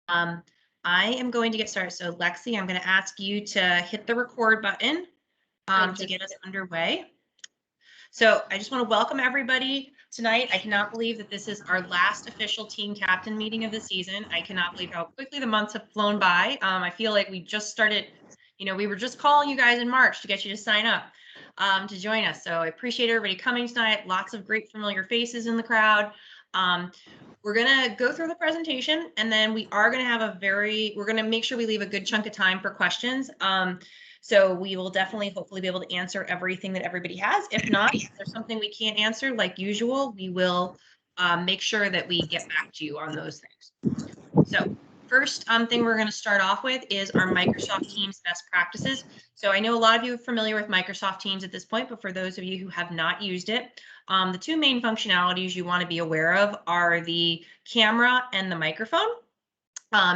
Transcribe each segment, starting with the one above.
Um, I am going to get started. So Lexi, I'm going to ask you to hit the record button to get us underway. So I just want to welcome everybody tonight. I cannot believe that this is our last official team captain meeting of the season. I cannot believe how quickly the months have flown by. I feel like we just started, we were just calling you guys in March to get you to sign up to join us. So I appreciate everybody coming tonight. Lots of great familiar faces in the crowd. We're going to go through the presentation, and then we are going to have we're going to make sure we leave a good chunk of time for questions. So we will definitely, hopefully, be able to answer everything that everybody has. If not, if there's something we can't answer, like usual, we will make sure that we get back to you on those things. So first thing we're going to start off with is our Microsoft Teams best practices. So I know a lot of you are familiar with Microsoft Teams at this point, but for those of you who have not used it, the two main functionalities you want to be aware of are the camera and the microphone.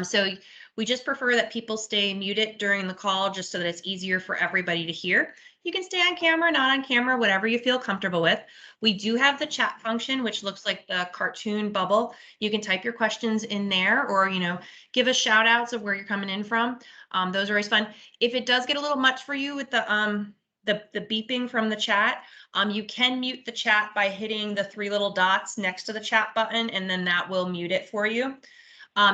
So we just prefer that people stay muted during the call just so that it's easier for everybody to hear. You can stay on camera, not on camera, whatever you feel comfortable with. We do have the chat function, which looks like the cartoon bubble. You can type your questions in there or, give us shout outs of where you're coming in from. Those are always fun. If it does get a little much for you with the beeping from the chat, you can mute the chat by hitting the three little dots next to the chat button, and then that will mute it for you.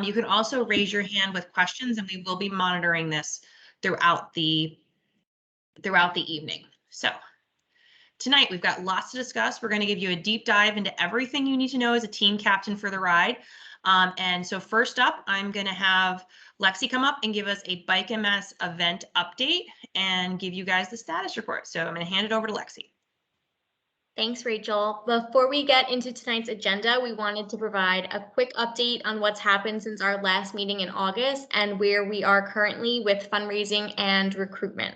You can also raise your hand with questions, and we will be monitoring this throughout the evening. So tonight we've got lots to discuss. We're going to give you a deep dive into everything you need to know as a team captain for the ride. And so first up, I'm going to have Lexi come up and give us a Bike MS event update and give you guys the status report. So I'm going to hand it over to Lexi. Thanks, Rachel. Before we get into tonight's agenda, we wanted to provide a quick update on what's happened since our last meeting in August and where we are currently with fundraising and recruitment.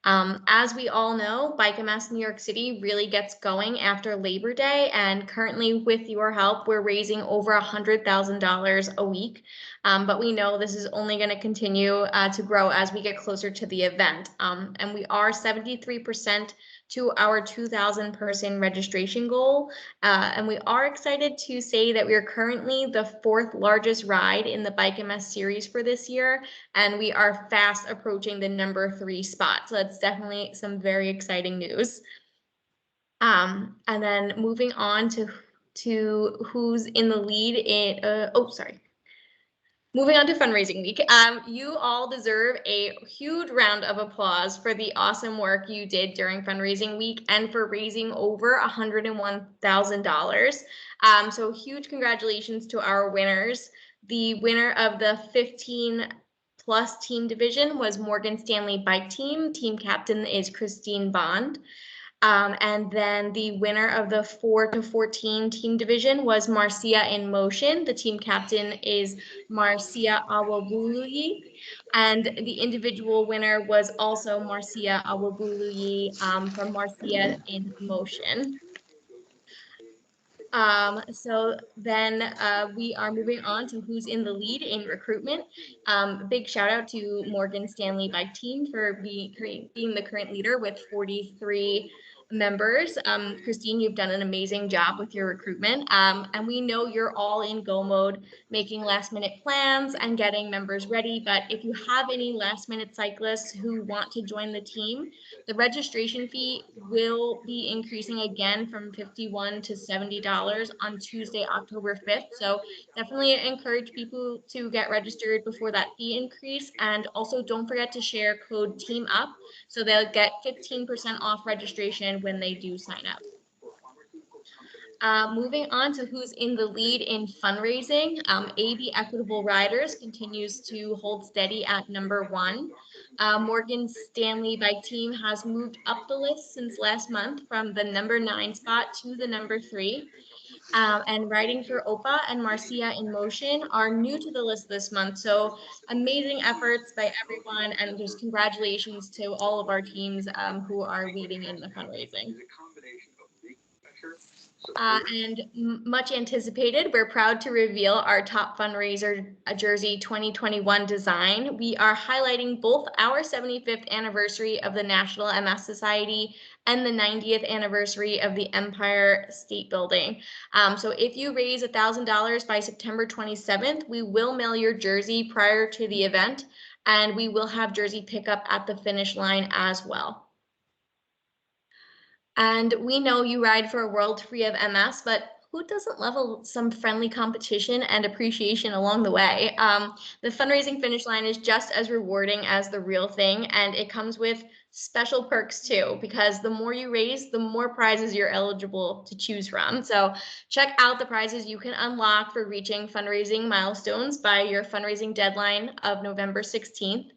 As we all know, Bike MS New York City really gets going after Labor Day, and currently with your help, we're raising over $100,000 a week. But we know this is only going to continue to grow as we get closer to the event. And we are 73% to our 2,000 person registration goal. And we are excited to say that we are currently the fourth largest ride in the Bike MS series for this year, and we are fast approaching the number 3 spot. So that's definitely some very exciting news. And then moving on to who's in the lead in, Moving on to fundraising week, you all deserve a huge round of applause for the awesome work you did during fundraising week and for raising over $101,000. So huge congratulations to our winners. The winner of the 15 plus team division was Morgan Stanley Bike Team. Team captain is Christine Bond. And then the winner of the 4 to 14 team division was Marcia in Motion. The team captain is Marcia Awabuluyi. And the individual winner was also Marcia Awabuluyi from Marcia in Motion. So then we are moving on to who's in the lead in recruitment. Big shout out to Morgan Stanley Bike Team for being the current leader with 43 members. Christine, you've done an amazing job with your recruitment. And we know you're all in go mode, making last minute plans and getting members ready. But if you have any last minute cyclists who want to join the team, the registration fee will be increasing again from $51 to $70 on Tuesday, October 5th. So definitely encourage people to get registered before that fee increase. And also don't forget to share code TEAMUP so they'll get 15% off registration when they do sign up. Moving on to who's in the lead in fundraising, AB Equitable Riders continues to hold steady at number 1. Morgan Stanley Bike Team has moved up the list since last month from the number 9 spot to the number 3. And riding for OPA and Marcia in Motion are new to the list this month. So amazing efforts by everyone, and just congratulations to all of our teams who are leading in the fundraising. And much anticipated, we're proud to reveal our top fundraiser jersey 2021 design. We are highlighting both our 75th anniversary of the National MS Society and the 90th anniversary of the Empire State Building. So if you raise $1,000 by September 27th, we will mail your jersey prior to the event, and we will have jersey pickup at the finish line as well. And we know you ride for a world free of MS, but who doesn't love some friendly competition and appreciation along the way? The fundraising finish line is just as rewarding as the real thing, and it comes with special perks too, because the more you raise, the more prizes you're eligible to choose from. So check out the prizes you can unlock for reaching fundraising milestones by your fundraising deadline of November 16th.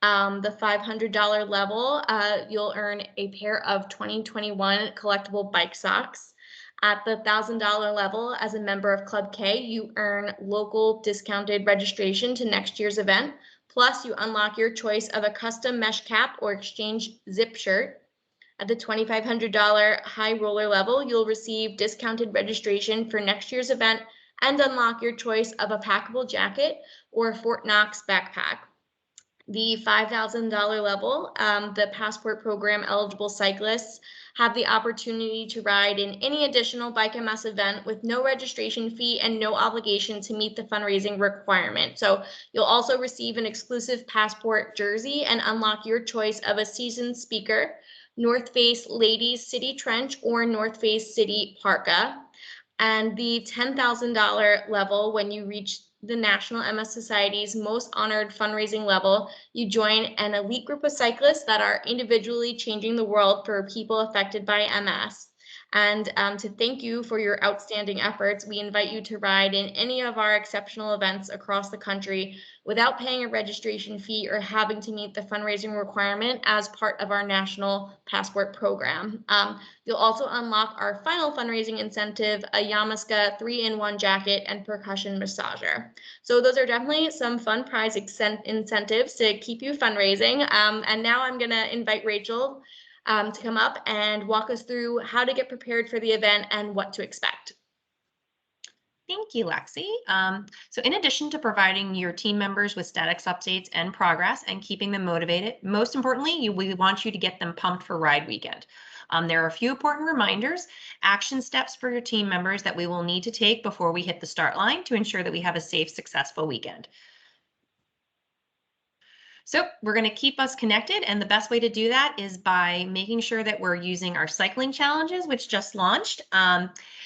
The $500 level, you'll earn a pair of 2021 collectible bike socks. At the $1,000 level, as a member of Club K, you earn local discounted registration to next year's event. Plus, you unlock your choice of a custom mesh cap or exchange zip shirt. At the $2,500 high roller level, you'll receive discounted registration for next year's event and unlock your choice of a packable jacket or a Fort Knox backpack. The $5,000 level, the passport program eligible cyclists have the opportunity to ride in any additional Bike MS event with no registration fee and no obligation to meet the fundraising requirement. So you'll also receive an exclusive passport jersey and unlock your choice of a seasoned speaker, North Face Ladies City Trench or North Face City Parka. And the $10,000 level, when you reach the National MS Society's most honored fundraising level, you join an elite group of cyclists that are individually changing the world for people affected by MS. And to thank you for your outstanding efforts, we invite you to ride in any of our exceptional events across the country without paying a registration fee or having to meet the fundraising requirement as part of our national passport program. You'll also unlock our final fundraising incentive, a Yamaska 3-in-1 jacket and percussion massager. So those are definitely some fun prize incentives to keep you fundraising. And now I'm gonna invite Rachel to come up and walk us through how to get prepared for the event and what to expect. Thank you, Lexi. So in addition to providing your team members with status updates and progress and keeping them motivated, most importantly, we want you to get them pumped for Ride Weekend. There are a few important reminders, action steps for your team members that we will need to take before we hit the start line to ensure that we have a safe, successful weekend. So we're going to keep us connected, and the best way to do that is by making sure that we're using our cycling challenges, which just launched.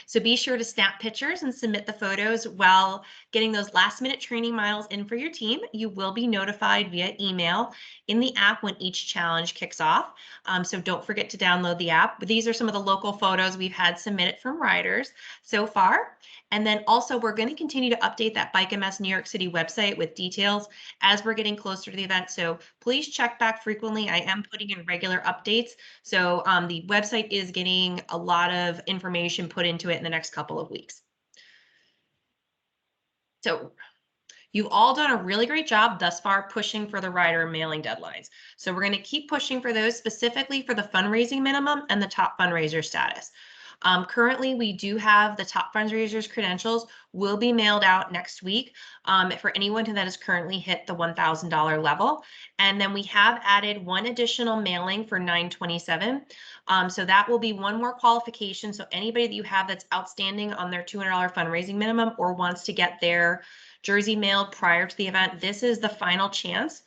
So be sure to snap pictures and submit the photos while getting those last minute training miles in for your team. You will be notified via email in the app when each challenge kicks off. So don't forget to download the app. But these are some of the local photos we've had submitted from riders so far. And then also we're going to continue to update that Bike MS New York City website with details as we're getting closer to the event. So please check back frequently. I am putting in regular updates. So the website is getting a lot of information put into it in the next couple of weeks. So you've all done a really great job thus far pushing for the rider mailing deadlines. So we're going to keep pushing for those, specifically for the fundraising minimum and the top fundraiser status. Currently, we do have the top fundraisers credentials will be mailed out next week for anyone that has currently hit the $1,000 level. And then we have added one additional mailing for 9/27. So that will be one more qualification. So anybody that you have that's outstanding on their $200 fundraising minimum or wants to get their jersey mailed prior to the event, this is the final chance.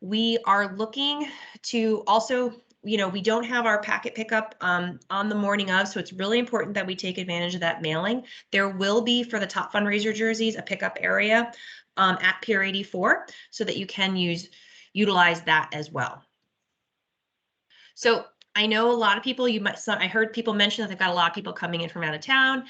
We are looking to also, we don't have our packet pickup on the morning of, so it's really important that we take advantage of that mailing. There will be, for the top fundraiser jerseys, a pickup area at Pier 84 so that you can utilize that as well. So I know a lot of people, I heard people mention that they've got a lot of people coming in from out of town.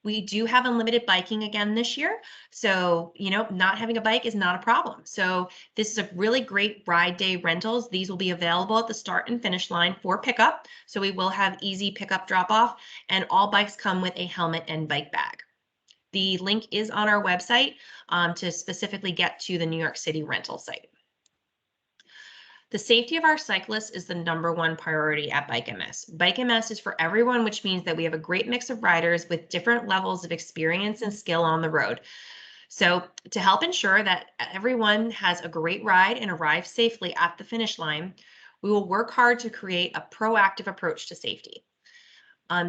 We do have unlimited biking again this year. So, not having a bike is not a problem. So this is a really great ride day rentals. These will be available at the start and finish line for pickup. So we will have easy pickup drop off, and all bikes come with a helmet and bike bag. The link is on our website to specifically get to the New York City rental site. The safety of our cyclists is the #1 priority at Bike MS. Bike MS is for everyone, which means that we have a great mix of riders with different levels of experience and skill on the road. So to help ensure that everyone has a great ride and arrives safely at the finish line, we will work hard to create a proactive approach to safety.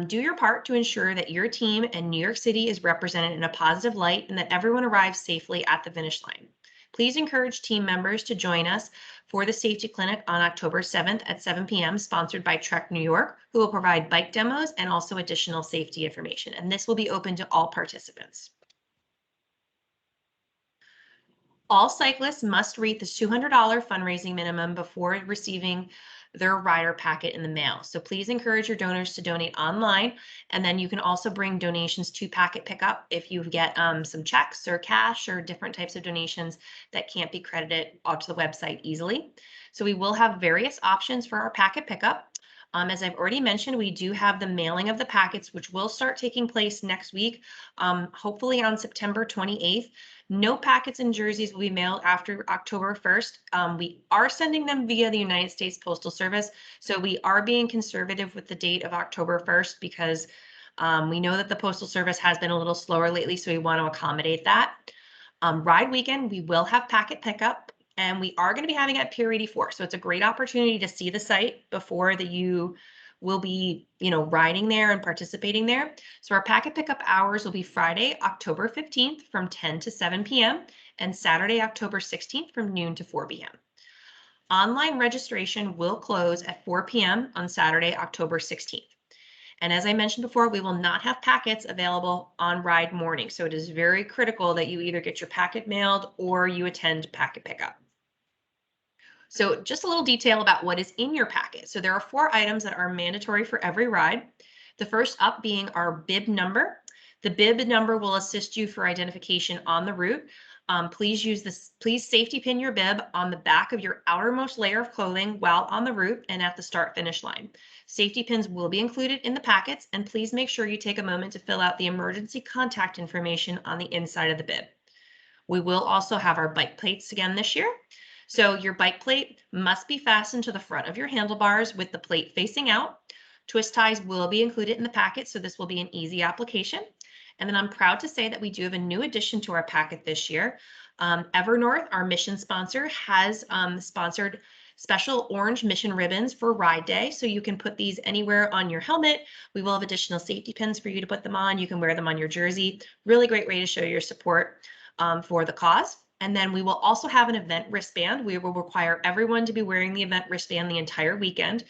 Do your part to ensure that your team and New York City is represented in a positive light and that everyone arrives safely at the finish line. Please encourage team members to join us for the safety clinic on October 7th at 7 p.m., sponsored by Trek New York, who will provide bike demos and also additional safety information. And this will be open to all participants. All cyclists must reach the $200 fundraising minimum before receiving their rider packet in the mail. So please encourage your donors to donate online. And then you can also bring donations to packet pickup if you get some checks or cash or different types of donations that can't be credited onto the website easily. So we will have various options for our packet pickup. As I've already mentioned, we do have the mailing of the packets, which will start taking place next week, hopefully on September 28th. No packets and jerseys will be mailed after October 1st. We are sending them via the United States Postal Service, so we are being conservative with the date of October 1st because we know that the Postal Service has been a little slower lately, so we want to accommodate that. Ride weekend, we will have packet pickup. And we are going to be having it at Pier 84. So it's a great opportunity to see the site before that you will be, riding there and participating there. So our packet pickup hours will be Friday, October 15th from 10 to 7 p.m. and Saturday, October 16th from noon to 4 p.m. Online registration will close at 4 p.m. on Saturday, October 16th. And as I mentioned before, we will not have packets available on ride morning. So it is very critical that you either get your packet mailed or you attend packet pickup. So just a little detail about what is in your packet. So there are 4 items that are mandatory for every ride. The first up being our bib number. The bib number will assist you for identification on the route. Please safety pin your bib on the back of your outermost layer of clothing while on the route and at the start finish line. Safety pins will be included in the packets, and please make sure you take a moment to fill out the emergency contact information on the inside of the bib. We will also have our bike plates again this year. So your bike plate must be fastened to the front of your handlebars with the plate facing out. Twist ties will be included in the packet, so this will be an easy application. And then I'm proud to say that we do have a new addition to our packet this year. Evernorth, our mission sponsor, has sponsored special orange mission ribbons for Ride Day. So you can put these anywhere on your helmet. We will have additional safety pins for you to put them on. You can wear them on your jersey. Really great way to show your support for the cause. And then we will also have an event wristband. We will require everyone to be wearing the event wristband the entire weekend.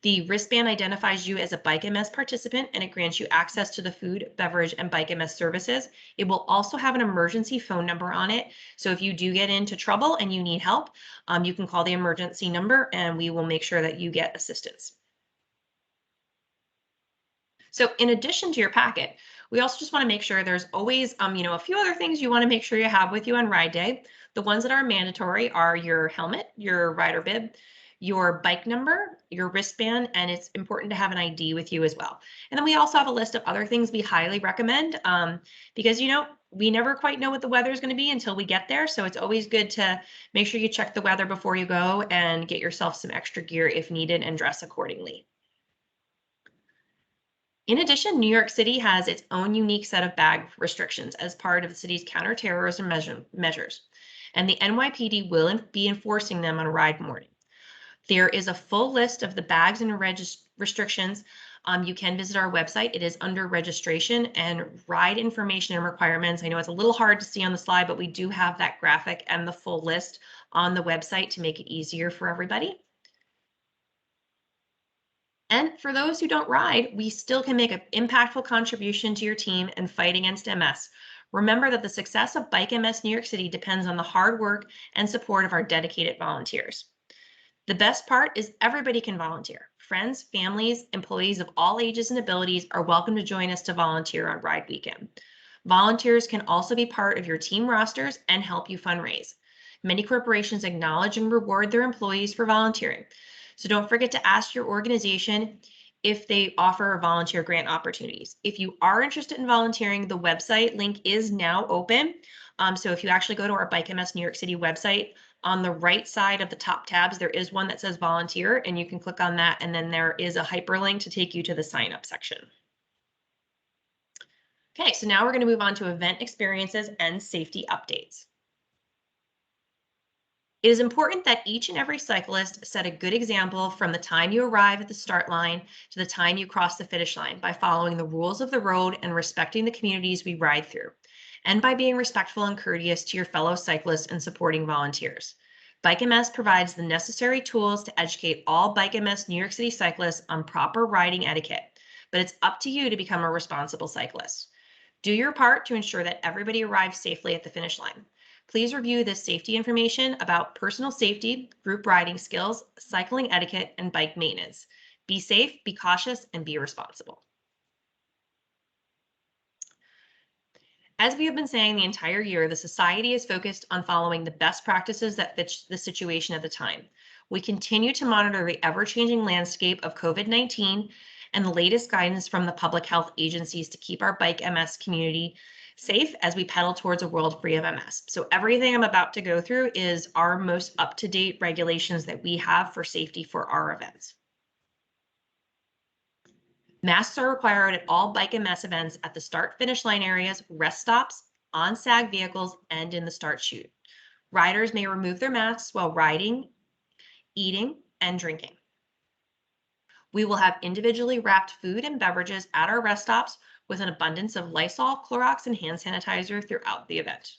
The wristband identifies you as a Bike MS participant, and it grants you access to the food, beverage, and Bike MS services. It will also have an emergency phone number on it. So if you do get into trouble and you need help, you can call the emergency number and we will make sure that you get assistance. So in addition to your packet, we also just want to make sure there's always, a few other things you want to make sure you have with you on ride day. The ones that are mandatory are your helmet, your rider bib, your bike number, your wristband, and it's important to have an ID with you as well. And then we also have a list of other things we highly recommend because, we never quite know what the weather is going to be until we get there. So it's always good to make sure you check the weather before you go and get yourself some extra gear if needed and dress accordingly. In addition, New York City has its own unique set of bag restrictions as part of the city's counterterrorism measures, and the NYPD will be enforcing them on ride morning. There is a full list of the bags and restrictions. You can visit our website. It is under registration and ride information and requirements. I know it's a little hard to see on the slide, but we do have that graphic and the full list on the website to make it easier for everybody. And for those who don't ride, we still can make an impactful contribution to your team and fight against MS. Remember that the success of Bike MS New York City depends on the hard work and support of our dedicated volunteers. The best part is everybody can volunteer. Friends, families, employees of all ages and abilities are welcome to join us to volunteer on Ride Weekend. Volunteers can also be part of your team rosters and help you fundraise. Many corporations acknowledge and reward their employees for volunteering. So don't forget to ask your organization if they offer volunteer grant opportunities. If you are interested in volunteering, the website link is now open. So if you actually go to our Bike MS New York City website, On the right side of the top tabs, there is one that says volunteer, and you can click on that, and then there is a hyperlink to take you to the sign up section. Okay, so now we're going to move on to event experiences and safety updates. It is important that each and every cyclist set a good example from the time you arrive at the start line to the time you cross the finish line by following the rules of the road and respecting the communities we ride through, and by being respectful and courteous to your fellow cyclists and supporting volunteers. Bike MS provides the necessary tools to educate all Bike MS New York City cyclists on proper riding etiquette, but it's up to you to become a responsible cyclist. Do your part to ensure that everybody arrives safely at the finish line. Please review this safety information about personal safety, group riding skills, cycling etiquette, and bike maintenance. Be safe, be cautious, and be responsible. As we have been saying the entire year, the Society is focused on following the best practices that fit the situation at the time. We continue to monitor the ever-changing landscape of COVID-19 and the latest guidance from the public health agencies to keep our Bike MS community safe as we pedal towards a world free of MS. So everything I'm about to go through is our most up-to-date regulations that we have for safety for our events. Masks are required at all Bike MS events at the start finish line areas, rest stops, on SAG vehicles, and in the start chute. Riders may remove their masks while riding, eating, and drinking. We will have individually wrapped food and beverages at our rest stops with an abundance of Lysol, Clorox, and hand sanitizer throughout the event.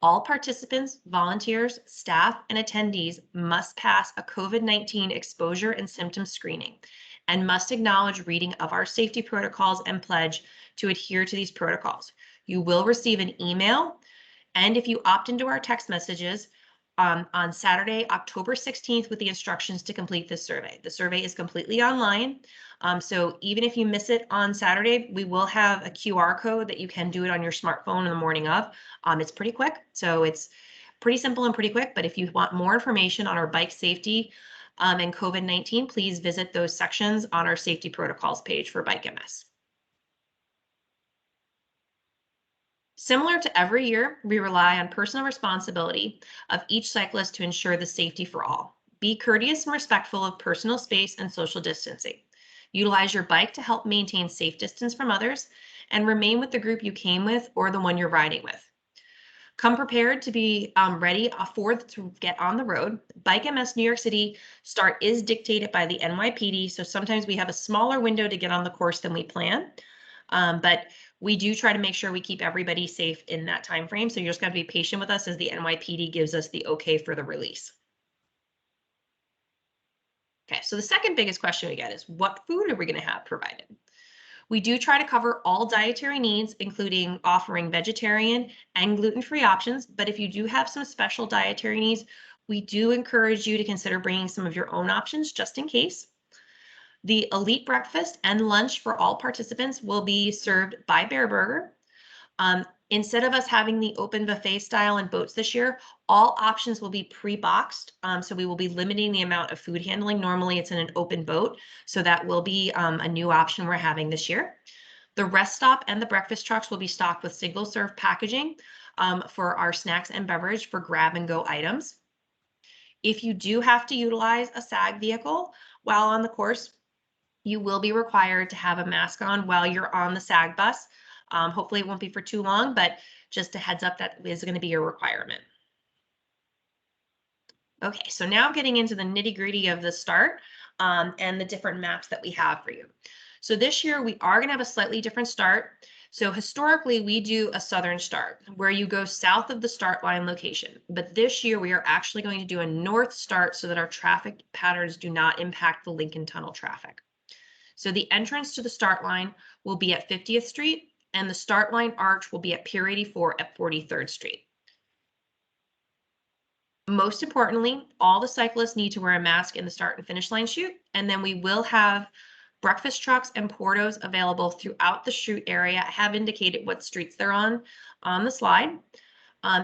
All participants, volunteers, staff, and attendees must pass a COVID-19 exposure and symptom screening and must acknowledge reading of our safety protocols and pledge to adhere to these protocols. You will receive an email, and if you opt into our text messages, on Saturday, October 16th, with the instructions to complete this survey. The survey is completely online. So even if you miss it on Saturday, we will have a QR code that you can do it on your smartphone in the morning of. It's pretty quick. So it's pretty simple and pretty quick. But if you want more information on our bike safety and COVID-19, please visit those sections on our safety protocols page for Bike MS. Similar to every year, we rely on personal responsibility of each cyclist to ensure the safety for all. Be courteous and respectful of personal space and social distancing. Utilize your bike to help maintain safe distance from others and remain with the group you came with or the one you're riding with. Come prepared to be ready to get on the road. Bike MS New York City start is dictated by the NYPD, so sometimes we have a smaller window to get on the course than we plan. But we do try to make sure we keep everybody safe in that time frame. So you're just going to be patient with us as the NYPD gives us the okay for the release. Okay, so the second biggest question we get is what food are we going to have provided? We do try to cover all dietary needs, including offering vegetarian and gluten-free options. But if you do have some special dietary needs, we do encourage you to consider bringing some of your own options just in case. The elite breakfast and lunch for all participants will be served by Bear Burger. Instead of us having the open buffet style in boats this year, all options will be pre-boxed. So we will be limiting the amount of food handling. Normally it's in an open boat. So that will be a new option we're having this year. The rest stop and the breakfast trucks will be stocked with single serve packaging for our snacks and beverage for grab and go items. If you do have to utilize a SAG vehicle while on the course, you will be required to have a mask on while you're on the SAG bus. Hopefully it won't be for too long, but just a heads up, that is going to be your requirement. Okay, so now getting into the nitty-gritty of the start and the different maps that we have for you. So this year we are going to have a slightly different start. So historically we do a southern start where you go south of the start line location. But this year we are actually going to do a north start so that our traffic patterns do not impact the Lincoln Tunnel traffic. So the entrance to the start line will be at 50th Street and the start line arch will be at Pier 84 at 43rd Street. Most importantly, all the cyclists need to wear a mask in the start and finish line chute, and then we will have breakfast trucks and portos available throughout the chute area. I have indicated what streets they're on the slide.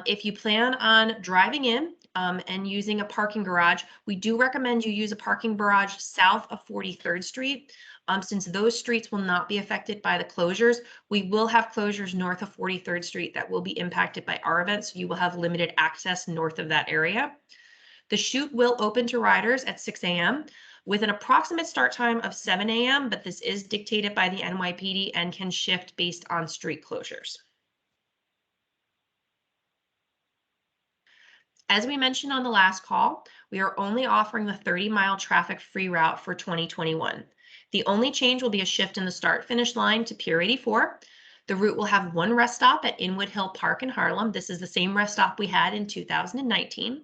If you plan on driving in and using a parking garage, we do recommend you use a parking garage south of 43rd Street. Since those streets will not be affected by the closures, we will have closures north of 43rd Street that will be impacted by our event. So you will have limited access north of that area. The chute will open to riders at 6 a.m. with an approximate start time of 7 a.m., but this is dictated by the NYPD and can shift based on street closures. As we mentioned on the last call, we are only offering the 30-mile traffic-free route for 2021. The only change will be a shift in the start-finish line to Pier 84. The route will have one rest stop at Inwood Hill Park in Harlem. This is the same rest stop we had in 2019.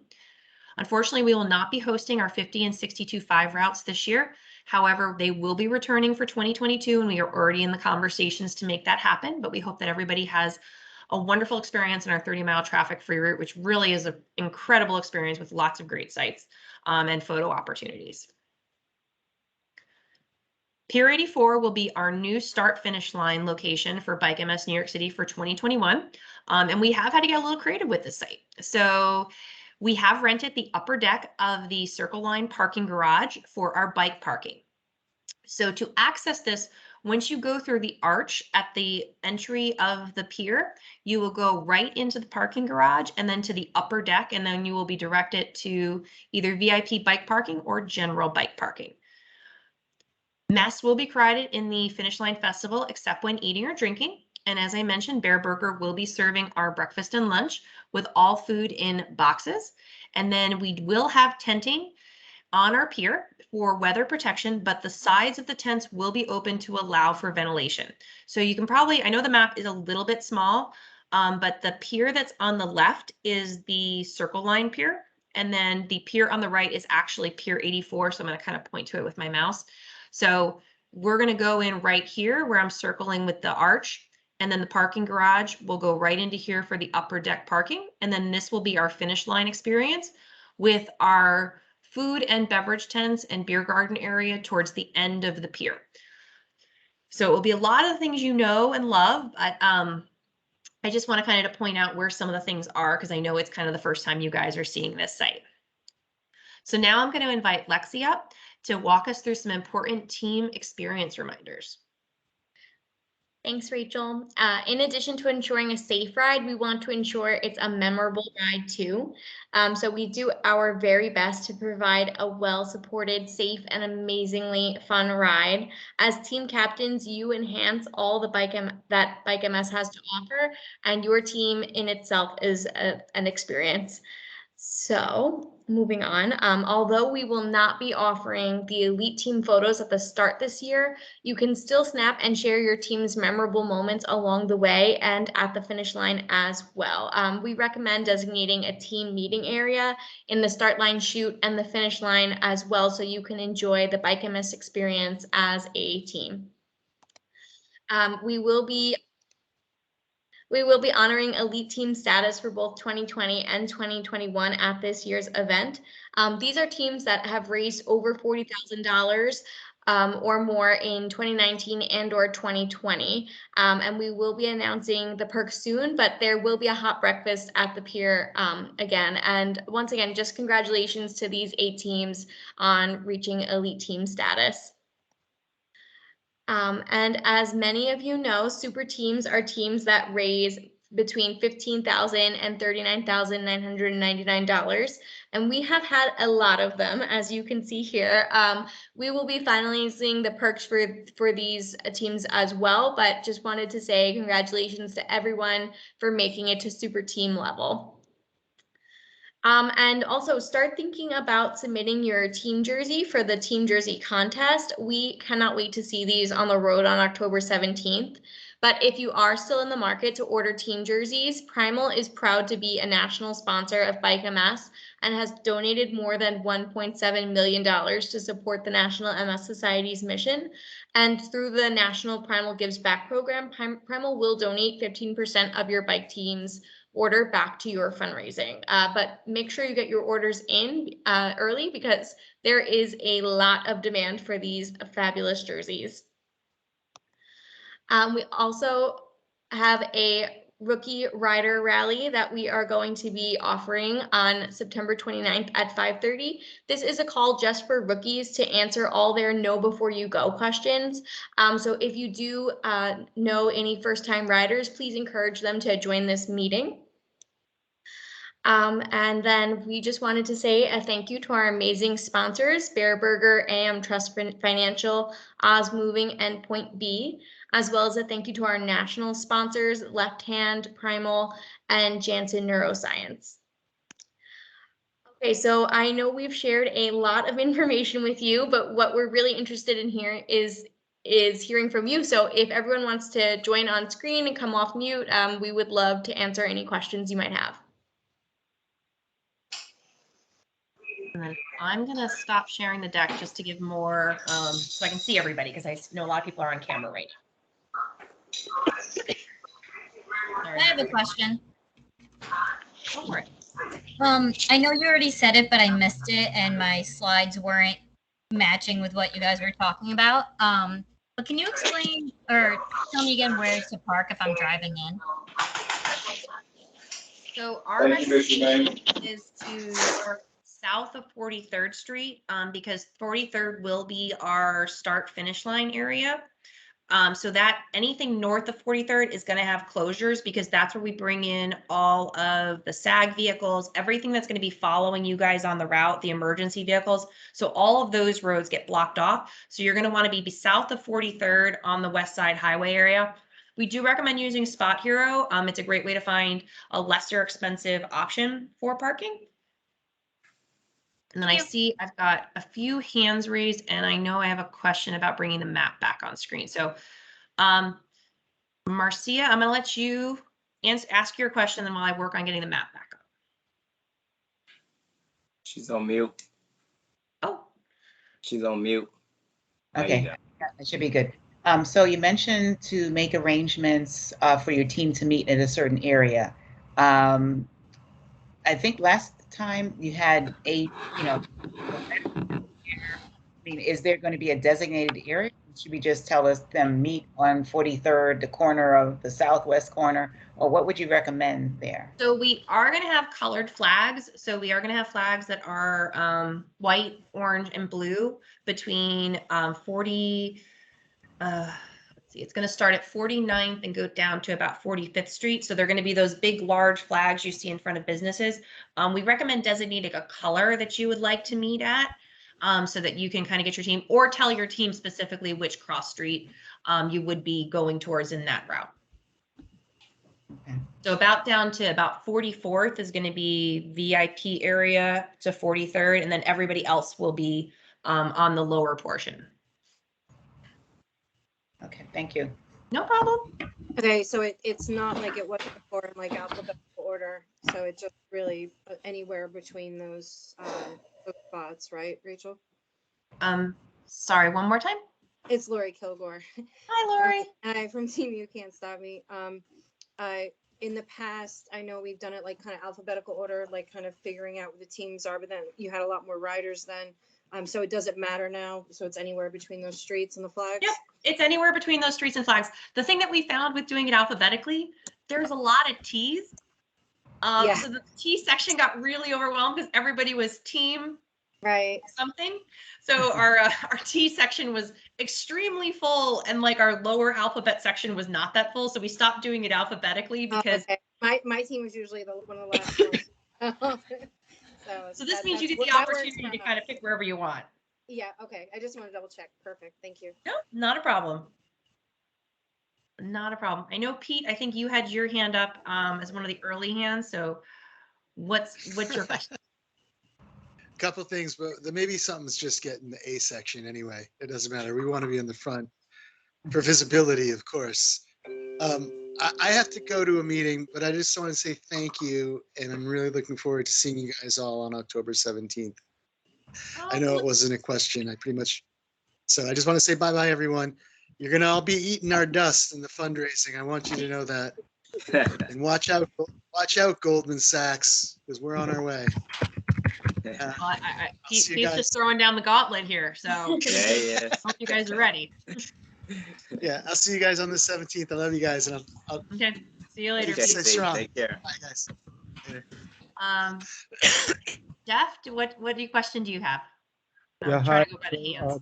Unfortunately, we will not be hosting our 50 and 62.5 routes this year. However, they will be returning for 2022, and we are already in the conversations to make that happen, but we hope that everybody has a wonderful experience in our 30-mile traffic-free route, which really is an incredible experience with lots of great sights and photo opportunities. Pier 84 will be our new start-finish line location for Bike MS New York City for 2021, and we have had to get a little creative with this site. So we have rented the upper deck of the Circle Line parking garage for our bike parking. So to access this, once you go through the arch at the entry of the pier, you will go right into the parking garage and then to the upper deck, and then you will be directed to either VIP bike parking or general bike parking. Mess will be provided in the Finish Line Festival except when eating or drinking. And as I mentioned, Bear Burger will be serving our breakfast and lunch with all food in boxes. And then we will have tenting on our pier for weather protection, but the sides of the tents will be open to allow for ventilation. So you can probably, I know the map is a little bit small, but the pier that's on the left is the Circle Line pier. And then the pier on the right is actually Pier 84. So I'm going to kind of point to it with my mouse. So we're going to go in right here where I'm circling with the arch. And then the parking garage will go right into here for the upper deck parking. And then this will be our finish line experience with our food and beverage tents and beer garden area towards the end of the pier. So it will be a lot of the things you know and love. But, I just want to kind of point out where some of the things are because I know it's kind of the first time you guys are seeing this site. So now I'm going to invite Lexi up to walk us through some important team experience reminders. Thanks, Rachel. In addition to ensuring a safe ride, we want to ensure it's a memorable ride too. So we do our very best to provide a well-supported, safe, and amazingly fun ride. As team captains, you enhance all the that Bike MS has to offer, and your team in itself is an experience. So moving on, although we will not be offering the elite team photos at the start this year, you can still snap and share your team's memorable moments along the way and at the finish line as well. We recommend designating a team meeting area in the start line chute and the finish line as well, so you can enjoy the Bike MS experience as a team. We will be honoring elite team status for both 2020 and 2021 at this year's event. These are teams that have raised over $40,000 or more in 2019 and or 2020. And we will be announcing the perks soon, but there will be a hot breakfast at the pier again. And once again, just congratulations to these 8 teams on reaching elite team status. And as many of you know, super teams are teams that raise between $15,000 and $39,999. And we have had a lot of them, as you can see here. We will be finalizing the perks for these teams as well, but just wanted to say congratulations to everyone for making it to super team level. And also start thinking about submitting your team jersey for the team jersey contest. We cannot wait to see these on the road on October 17th. But if you are still in the market to order team jerseys, Primal is proud to be a national sponsor of Bike MS and has donated more than $1.7 million to support the National MS Society's mission. And through the National Primal Gives Back program, Primal will donate 15% of your bike team's order back to your fundraising. But make sure you get your orders in early because there is a lot of demand for these fabulous jerseys. We also have a rookie rider rally that we are going to be offering on September 29th at 5:30. This is a call just for rookies to answer all their know before you go questions. So if you do know any first-time riders, please encourage them to join this meeting. And then we just wanted to say a thank you to our amazing sponsors, Bear Burger, AM Trust Financial, Oz Moving, and Point B, as well as a thank you to our national sponsors, Left Hand, Primal, and Janssen Neuroscience. Okay, so I know we've shared a lot of information with you, but what we're really interested in here is hearing from you. So if everyone wants to join on screen and come off mute, we would love to answer any questions you might have. And then I'm going to stop sharing the deck just to give more, so I can see everybody, because I know a lot of people are on camera right now. I have a question. Go for it. I know you already said it, but I missed it and my slides weren't matching with what you guys were talking about. But can you explain or tell me again where to park if I'm driving in? So our recommendation is to park south of 43rd Street, because 43rd will be our start finish line area. So that anything north of 43rd is going to have closures, because that's where we bring in all of the SAG vehicles, everything that's going to be following you guys on the route, the emergency vehicles. So all of those roads get blocked off. So you're going to want to be south of 43rd on the West Side Highway area. We do recommend using Spot Hero. It's a great way to find a lesser expensive option for parking. And then I see I've got a few hands raised, and I know I have a question about bringing the map back on screen. So, Marcia, I'm going to let you ask your question, then while I work on getting the map back up. She's on mute. Oh. She's on mute. Okay, that should be good. So you mentioned to make arrangements for your team to meet in a certain area. I think last time you had I mean, is there going to be a designated area? Should we just tell them meet on 43rd, the corner of the southwest corner, or what would you recommend there? So we are going to have colored flags. So we are going to have flags that are white, orange, and blue between 40. Let's see, it's going to start at 49th and go down to about 45th Street. So they're going to be those big, large flags you see in front of businesses. We recommend designating a color that you would like to meet at, so that you can kind of get your team, or tell your team specifically which cross street you would be going towards in that route. Okay. So about down to about 44th is going to be VIP area to 43rd, and then everybody else will be on the lower portion. Okay, thank you. No problem. Okay, so it's not like it was before in like alphabetical order. So it just really anywhere between those spots, right, Rachel? Sorry, one more time. It's Lori Kilgore. Hi, Lori. Hi, from Team You Can't Stop Me. In the past, I know we've done it like kind of alphabetical order, like kind of figuring out what the teams are, but then you had a lot more riders then. So it doesn't matter now. So it's anywhere between those streets and the flags? Yep, it's anywhere between those streets and flags. The thing that we found with doing it alphabetically, there's a lot of T's. Yeah. So the T section got really overwhelmed because everybody was team right something. So our T section was extremely full, and like our lower alphabet section was not that full. So we stopped doing it alphabetically because my team was usually one of the last ones. So this means you get the opportunity to kind of pick wherever you want. Yeah, okay. I just want to double check. Perfect. Thank you. No, not a problem. Not a problem. I know, Pete, I think you had your hand up as one of the early hands. So what's your question? Couple things, but maybe something's just getting the A section anyway. It doesn't matter. We want to be in the front for visibility, of course. I have to go to a meeting, but I just want to say thank you, and I'm really looking forward to seeing you guys all on October 17th. I know it wasn't a question. So I just want to say bye-bye, everyone. You're going to all be eating our dust in the fundraising. I want you to know that. And watch out, Goldman Sachs, because we're on our way. Well, Pete's just throwing down the gauntlet here. So yeah. Hope you guys are ready. Yeah, I'll see you guys on the 17th. I love you guys. And okay. See you later. Okay, Pete. Stay Steve, strong. take care. Bye, guys. Later. Jeff, what question do you have? Yeah, I'm hi. trying to go by the hands.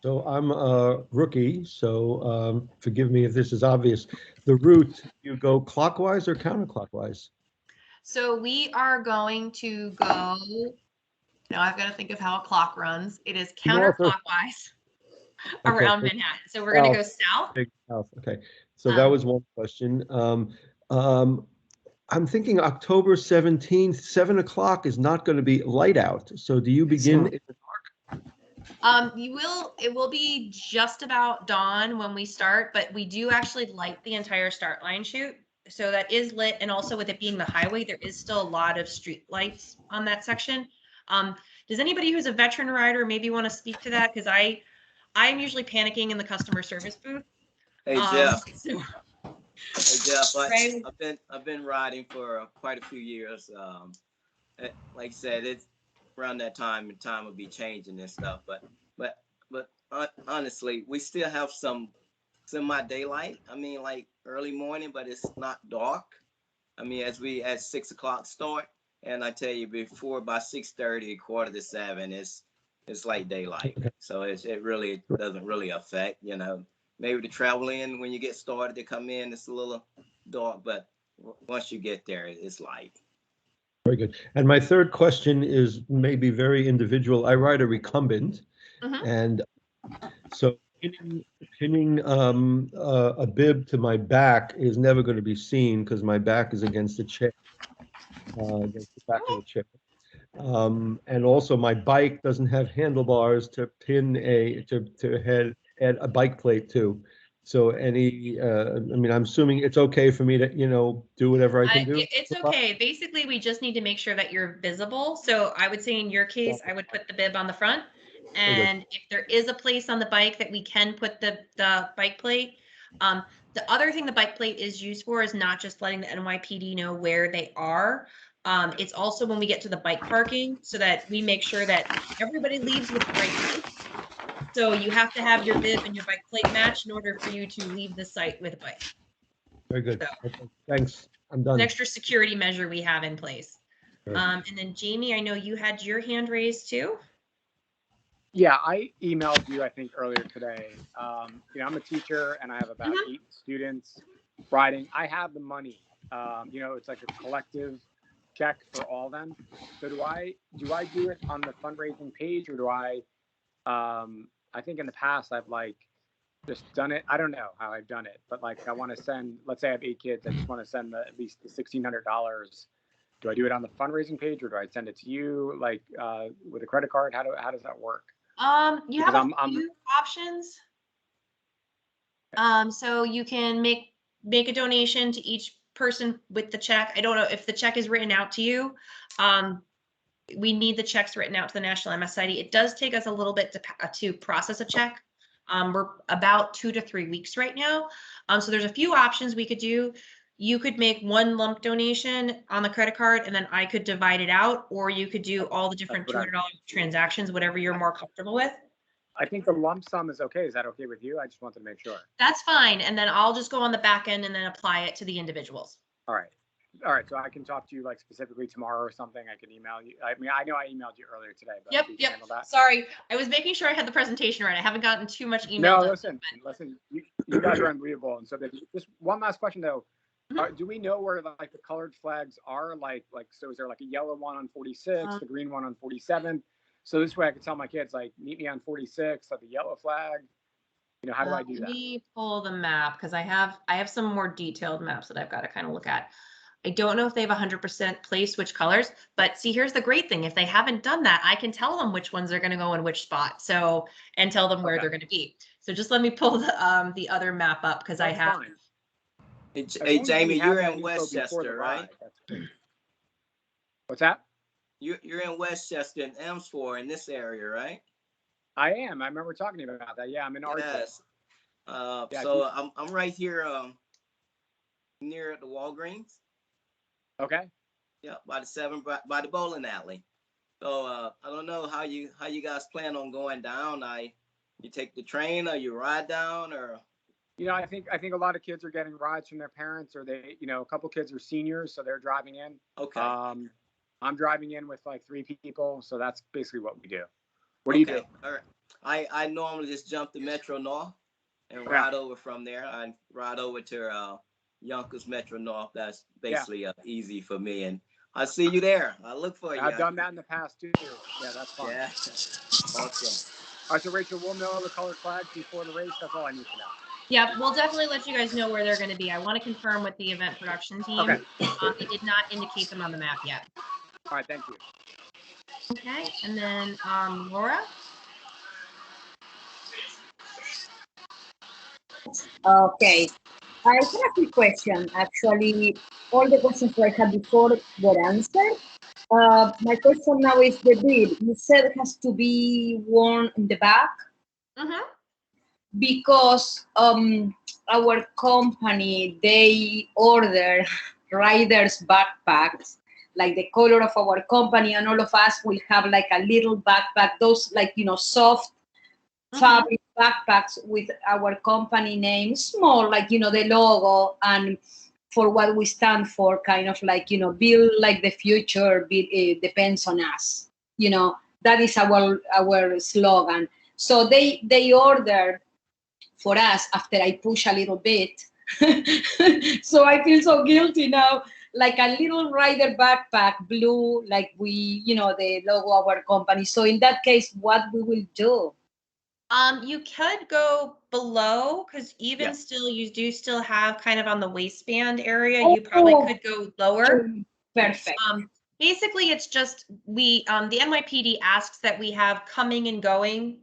So I'm a rookie, so forgive me if this is obvious. The route, you go clockwise or counterclockwise? So we are going to go, now I've got to think of how a clock runs. It is North or- counterclockwise Okay, around so Manhattan. So we're going to go south. south. Big south. Okay, so that Um, was one question. I'm thinking October 17th, 7 o'clock is not going to be light out. So do you begin? it will be just about dawn when we start, but we do actually light the entire start line chute. So that is lit. And also with it being the highway, there is still a lot of street lights on that section. Does anybody who's a veteran rider maybe want to speak to that? Because I'm usually panicking in the customer service booth. Hey Jeff, So, hey Jeff, Right. I've been riding for quite a few years. Like I said, it's around that time and time will be changing and stuff. But honestly, we still have some semi daylight. I mean, like early morning, but it's not dark. I mean, as we at 6 o'clock start, and I tell you, before by 6:30, 6:45, it's like daylight. So it really doesn't really affect. You know, maybe the travel in when you get started to come in, it's a little dark, but once you get there, it's light. Very good. And my third question is maybe very individual. I ride a recumbent, Mhm. and so pinning a bib to my back is never going to be seen because my back is against the chair, against the back of the chair. And also my bike doesn't have handlebars to pin to add a bike plate to. So I mean, I'm assuming it's okay for me to, do whatever I can do. It's okay. Basically, we just need to make sure that you're visible. So I would say in your case, I would put the bib on the front. And if there is a place on the bike that we can put the bike plate, the other thing the bike plate is used for is not just letting the NYPD know where they are. It's also when we get to the bike parking so that we make sure that everybody leaves with the right bike. So you have to have your bib and your bike plate match in order for you to leave the site with a bike. Very good. So. Okay, thanks. I'm An done. extra security measure we have in place. Sure. And then Jamie, I know you had your hand raised too. Yeah, I emailed you, I think, earlier today. I'm a teacher and I have about 8 students riding. I have the money. It's like a collective check for all of them. So do I do it on the fundraising page, or do I think in the past I've just done it. I don't know how I've done it, but I want to send, let's say I have 8 kids. I just want to send at least the $1,600. Do I do it on the fundraising page, or do I send it to you with a credit card? How does that work? You have a few options. So you can make a donation to each person with the check. I don't know if the check is written out to you. We need the checks written out to the National MS Society. It does take us a little bit to process a check. We're about 2 to 3 weeks right now. So there's a few options we could do. You could make one lump donation on the credit card and then I could divide it out, or you could do all the different $200 transactions, whatever you're more comfortable with. I think the lump sum is okay. Is that okay with you? I just wanted to make sure. That's fine. And then I'll just go on the back end and then apply it to the individuals. All right. So I can talk to you specifically tomorrow or something. I can email you. I mean, I know I emailed you earlier today, but Yep. Sorry. I was making sure I had the presentation right. I haven't gotten too much email. No, listen, you guys are unbelievable. And so just one last question though. Do we know where the colored flags are? So is there a yellow one on 46, the green one on 47? So this way I could tell my kids, meet me on 46 at the yellow flag. How do I do that? Let me pull the map because I have some more detailed maps that I've got to kind of look at. I don't know if they have 100% place which colors, but see, here's the great thing. If they haven't done that, I can tell them which ones are going to go in which spot. So, and tell them where they're going to be. So just let me pull the other map up because I have. Fine. Hey, Jamie, you're in Westchester, right? What's that? You're in Westchester and Elmsford in this area, right? I am. I remember talking about that. Yeah, I'm in Arch. Yes. So I'm right here near the Walgreens. Okay. Yeah, by the bowling alley. So I don't know how you guys plan on going down. You take the train or you ride down or. I think a lot of kids are getting rides from their parents, or they, a couple kids are seniors, so they're driving in. Okay. I'm driving in with like 3 people, so that's basically what we do. What do you do? All right. I normally just jump to Metro North and Yeah. ride over from there. I ride over to Yonkers Metro North. That's basically easy for me. And I see you there. I look for you. I've done that in the past too. Yeah, that's fun. Yeah. Awesome. All right, so Rachel, we'll know the colored flags before the race. That's all I need to know. Yeah, we'll definitely let you guys know where they're going to be. I want to confirm with the event production team. Okay. They did not indicate them on the map yet. All right, thank you. Okay, and then Laura. Okay. I have a quick question. Actually, all the questions that I had before were answered. My question now is the bib. You said it has to be worn in the back because our company, they order riders backpacks, like the color of our company, and all of us will have like a little backpack, those like, soft fabric backpacks with our company name, small, like, the logo and for what we stand for, kind of like, build like the future, depends on us. That is our slogan. So they order for us after I push a little bit. So I feel so guilty now. Like a little rider backpack, blue, like we, the logo of our company. So in that case, what we will do? You could go below, because even still, you do still have kind of on the waistband area. You probably could go lower. Perfect. Basically, it's just the NYPD asks that we have coming and going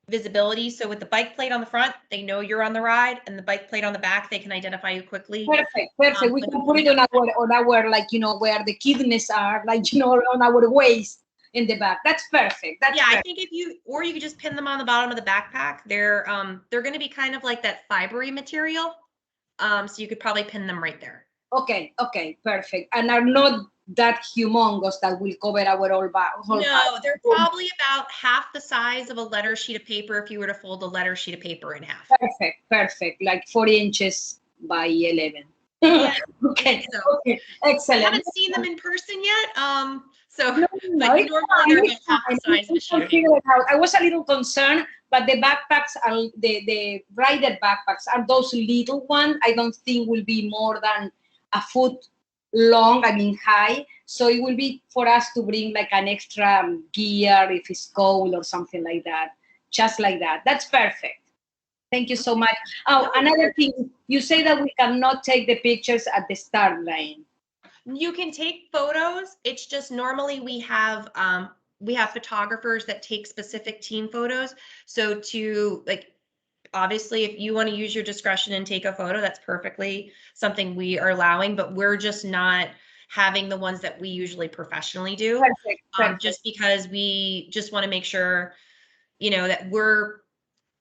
visibility. So with the bike plate on the front, they know you're on the ride, and the bike plate on the back, they can identify you quickly. Perfect. We can put it on our like, where the kidneys are, like, on our waist. In the back. That's perfect. That's perfect. I think if you could just pin them on the bottom of the backpack. They're going to be kind of like that fibery material. So you could probably pin them right there. Okay, perfect. And are not that humongous that will cover our whole back. No, they're probably about half the size of a letter sheet of paper if you were to fold a letter sheet of paper in half. Perfect. Like 40 inches by 11. Yeah. Okay. So, excellent. I haven't seen them in person yet. So, no, but normally they're half the size of a sheet of paper. I was a little concerned, but the backpacks are the rider backpacks are those little ones. I don't think will be more than a foot long, high. So it will be for us to bring like an extra gear if it's cold or something like that. Just like that. That's perfect. Thank you so much. Oh, another thing, you say that we cannot take the pictures at the start line. You can take photos. It's just normally we have photographers that take specific team photos. So to obviously, if you want to use your discretion and take a photo, that's perfectly something we are allowing, but we're just not having the ones that we usually professionally do. Perfect. Just because we just want to make sure, that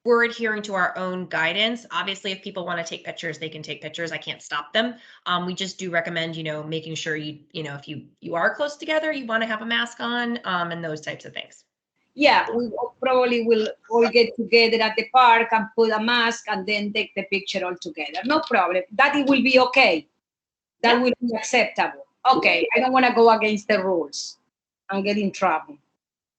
we're adhering to our own guidance. Obviously, if people want to take pictures, they can take pictures. I can't stop them. We just do recommend, making sure if you are close together, you want to have a mask on, and those types of things. Yeah, we probably will all get together at the park and put a mask and then take the picture all together. No problem. That it will be okay. That will be acceptable. Okay, I don't want to go against the rules and get in trouble.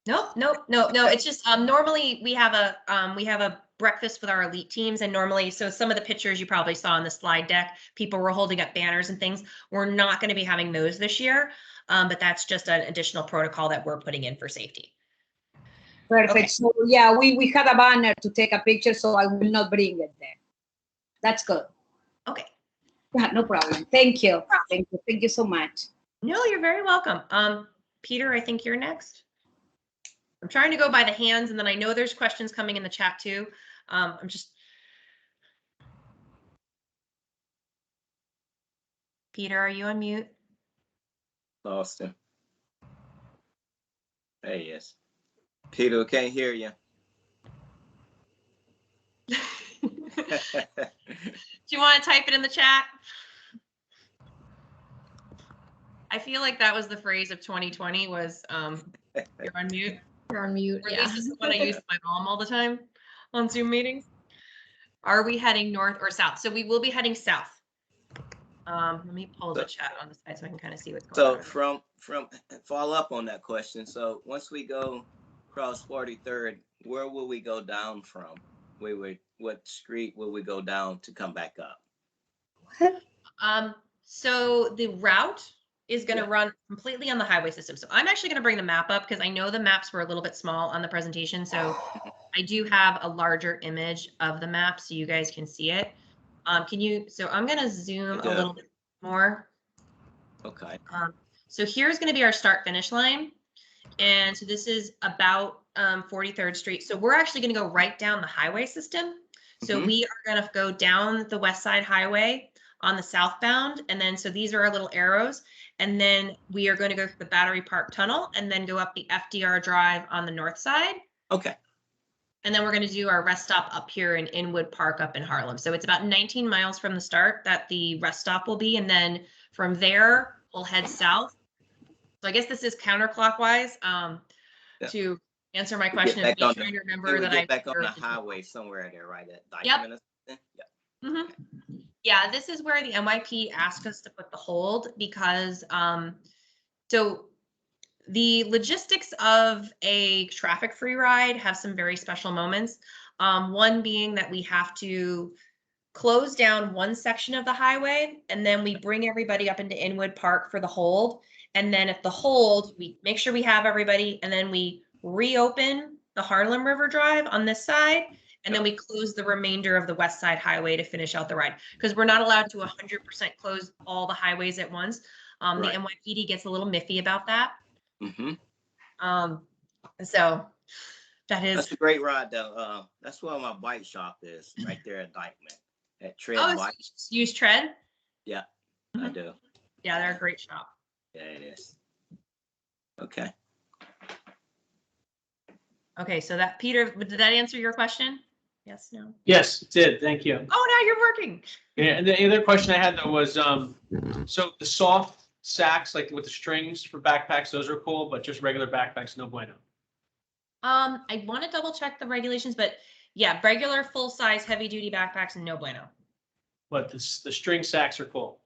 No. It's just normally we have a breakfast with our elite teams, and normally, so some of the pictures you probably saw on the slide deck, people were holding up banners and things. We're not going to be having those this year, but that's just an additional protocol that we're putting in for safety. Perfect. Okay. So yeah, we had a banner to take a picture, so I will not bring it there. That's good. Okay. Yeah, no problem. Thank you. Thank you so much. No, you're very welcome. Peter, I think you're next. I'm trying to go by the hands, and then I know there's questions coming in the chat too. Peter, are you on mute? Lost him. There he is. Peter, can't hear you. Do you want to type it in the chat? I feel like that was the phrase of 2020 was you're on mute. You're on mute. Or at least this is what I use with my mom all the time on Zoom meetings. Are we heading north or south? So we will be heading south. Let me pull the chat on the side so I can kind of see what's going on. So from follow up on that question. So once we go across 43rd, where will we go down from? What street will we go down to come back up? So the route is going to run completely on the highway system. So I'm actually going to bring the map up because I know the maps were a little bit small on the presentation. So I do have a larger image of the map so you guys can see it. So I'm going to zoom a little bit more. Okay. So here's going to be our start finish line. And so this is about 43rd Street. So we're actually going to go right down the highway system. So we are going to go down the West Side Highway on the southbound. And then, so these are our little arrows. And then we are going to go through the Battery Park Tunnel and then go up the FDR Drive on the north side. Okay. And then we're going to do our rest stop up here in Inwood Park up in Harlem. So it's about 19 miles from the start that the rest stop will be. And then from there, we'll head south. So I guess this is counterclockwise. To answer my question, I'm trying to remember that I back on the highway somewhere there, right? At Yep. Yeah, this is where the NYP asked us to put the hold because so the logistics of a traffic-free ride have some very special moments. One being that we have to close down one section of the highway and then we bring everybody up into Inwood Park for the hold. And then at the hold, we make sure we have everybody and then we reopen the Harlem River Drive on this side. And then we close the remainder of the West Side Highway to finish out the ride because we're not allowed to 100% close all the highways at once. The NYPD gets a little miffy about that. So that's a great ride though. That's where my bike shop is, right there at Dykeman. At Tread Bike. Use Tread? Yeah, I do. Yeah, they're a great shop. Yeah, it is. Okay. Okay, so that, Peter, did that answer your question? Yes, no? Yes, it did. Thank you. Oh, now you're working. Yeah, and the other question I had though was, so the soft sacks, like with the strings for backpacks, those are cool, but just regular backpacks, no bueno. I want to double check the regulations, but yeah, regular full-size heavy-duty backpacks, no bueno. But the string sacks are cool.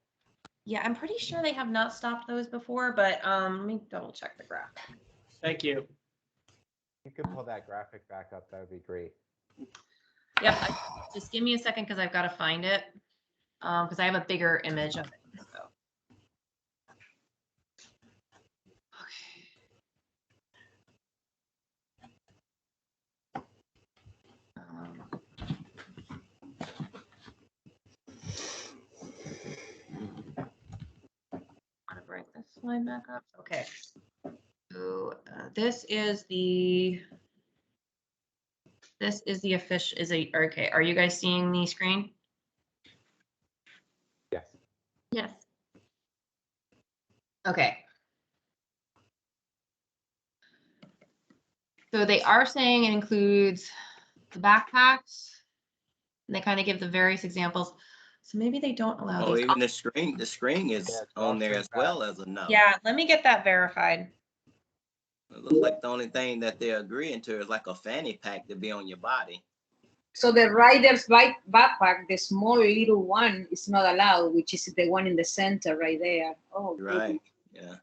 Yeah, I'm pretty sure they have not stopped those before, but let me double check the graph. Thank you. You could pull that graphic back up. That would be great. Yep, just give me a second because I've got to find it because I have a bigger image of it. So. Bring this slide back up. Okay. So this is the official okay. Are you guys seeing the screen? Yes. Yes. Okay. So they are saying it includes the backpacks. And they kind of give the various examples. So maybe they don't allow these. Even the screen is on there as well as a no. Yeah, let me get that verified. It looks like the only thing that they're agreeing to is like a fanny pack to be on your body. So the rider's backpack, the small little one, is not allowed, which is the one in the center right there. Oh, right. Yeah.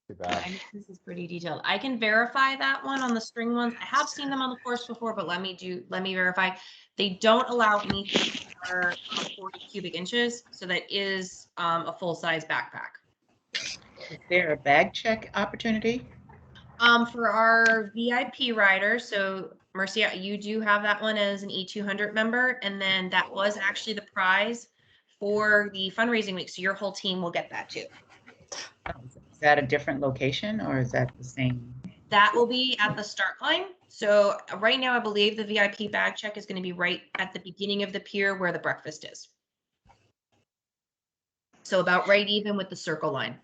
Too bad. This is pretty detailed. I can verify that one on the string ones. I have seen them on the course before, but let me verify. They don't allow anything over 40 cubic inches, so that is a full-size backpack. Is there a bag check opportunity? For our VIP riders, so Marcia, you do have that one as an E200 member, and then that was actually the prize for the fundraising week, so your whole team will get that too. Is that a different location or is that the same? That will be at the start line. So right now, I believe the VIP bag check is going to be right at the beginning of the pier where the breakfast is. So about right even with the circle line.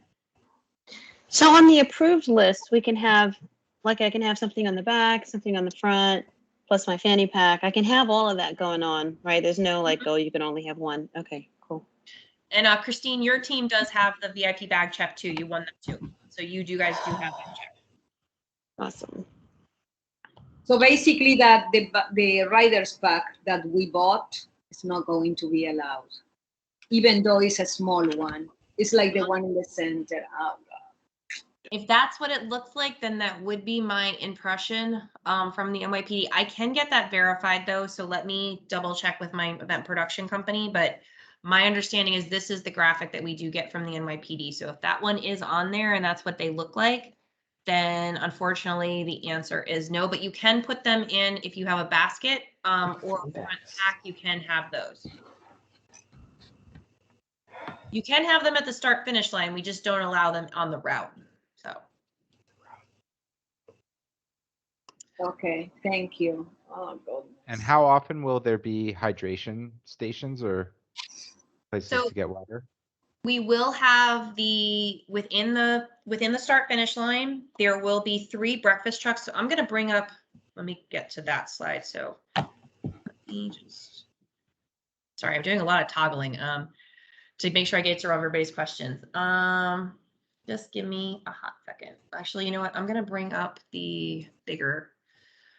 So on the approved list, we can have, like, I can have something on the back, something on the front, plus my fanny pack. I can have all of that going on, right? There's no like, oh, you can only have one. Okay, cool. And Christine, your team does have the VIP bag check too. You won that too. So you guys do have that check. Awesome. So basically that the rider's pack that we bought is not going to be allowed, even though it's a small one. It's like the one in the center. Oh, If that's what it looks like, then that would be my impression from the NYPD. I can get that verified though, so let me double check with my event production company, but my understanding is this is the graphic that we do get from the NYPD. So if that one is on there and that's what they look like, then unfortunately the answer is no, but you can put them in if you have a basket or a front pack, you can have those. You can have them at the start finish line. We just don't allow them on the route. So. okay, thank you. Oh, God. And how often will there be hydration stations or places So- to get water? We will have within the start finish line, there will be 3 breakfast trucks. So I'm going to bring up, let me get to that slide. So let me sorry, I'm doing a lot of toggling to make sure I get to everybody's questions. Just give me a hot second. Actually, you know what? I'm going to bring up the bigger,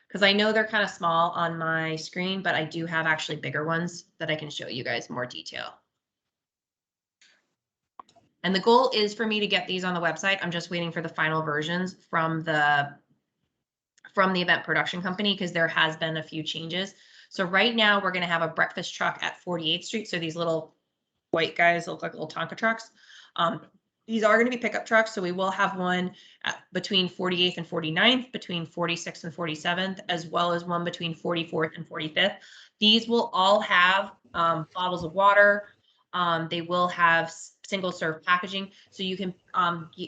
because I know they're kind of small on my screen, but I do have actually bigger ones that I can show you guys more detail. And the goal is for me to get these on the website. I'm just waiting for the final versions from the event production company because there has been a few changes. So right now we're going to have a breakfast truck at 48th Street. So these little white guys look like little Tonka trucks. These are going to be pickup trucks. So we will have one between 48th and 49th, between 46th and 47th, as well as one between 44th and 45th. These will all have bottles of water. They will have single serve packaging, so you can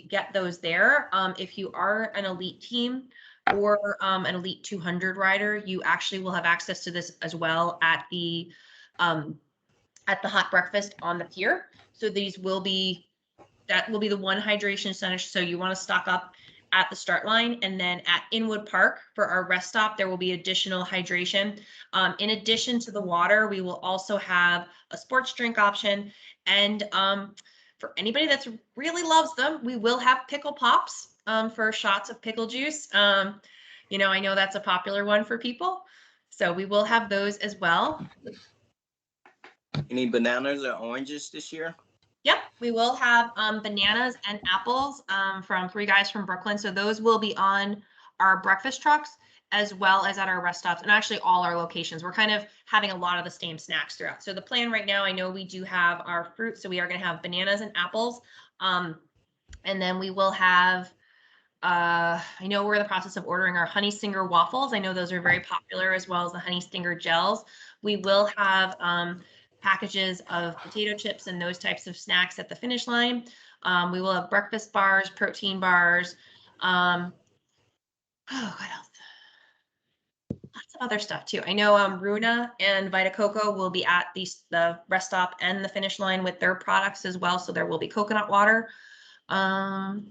get those there. If you are an elite team or an elite 200 rider, you actually will have access to this as well at the hot breakfast on the pier. So these will be, that will be the one hydration center. So you want to stock up at the start line, and then at Inwood Park for our rest stop, there will be additional hydration. In addition to the water, we will also have a sports drink option. And for anybody that's really loves them, we will have pickle pops for shots of pickle juice. You know, I know that's a popular one for people. So we will have those as well. Any bananas or oranges this year? Yep, we will have bananas and apples from 3 guys from Brooklyn. So those will be on our breakfast trucks as well as at our rest stops and actually all our locations. We're kind of having a lot of the same snacks throughout. So the plan right now, I know we do have our fruit. So we are going to have bananas and apples. And then we will have, I know we're in the process of ordering our Honey Stinger waffles. I know those are very popular, as well as the Honey Stinger gels. We will have packages of potato chips and those types of snacks at the finish line. We will have breakfast bars, protein bars. Oh, what else? Lots of other stuff too. I know Runa and Vita Coco will be at the rest stop and the finish line with their products as well. So there will be coconut water. And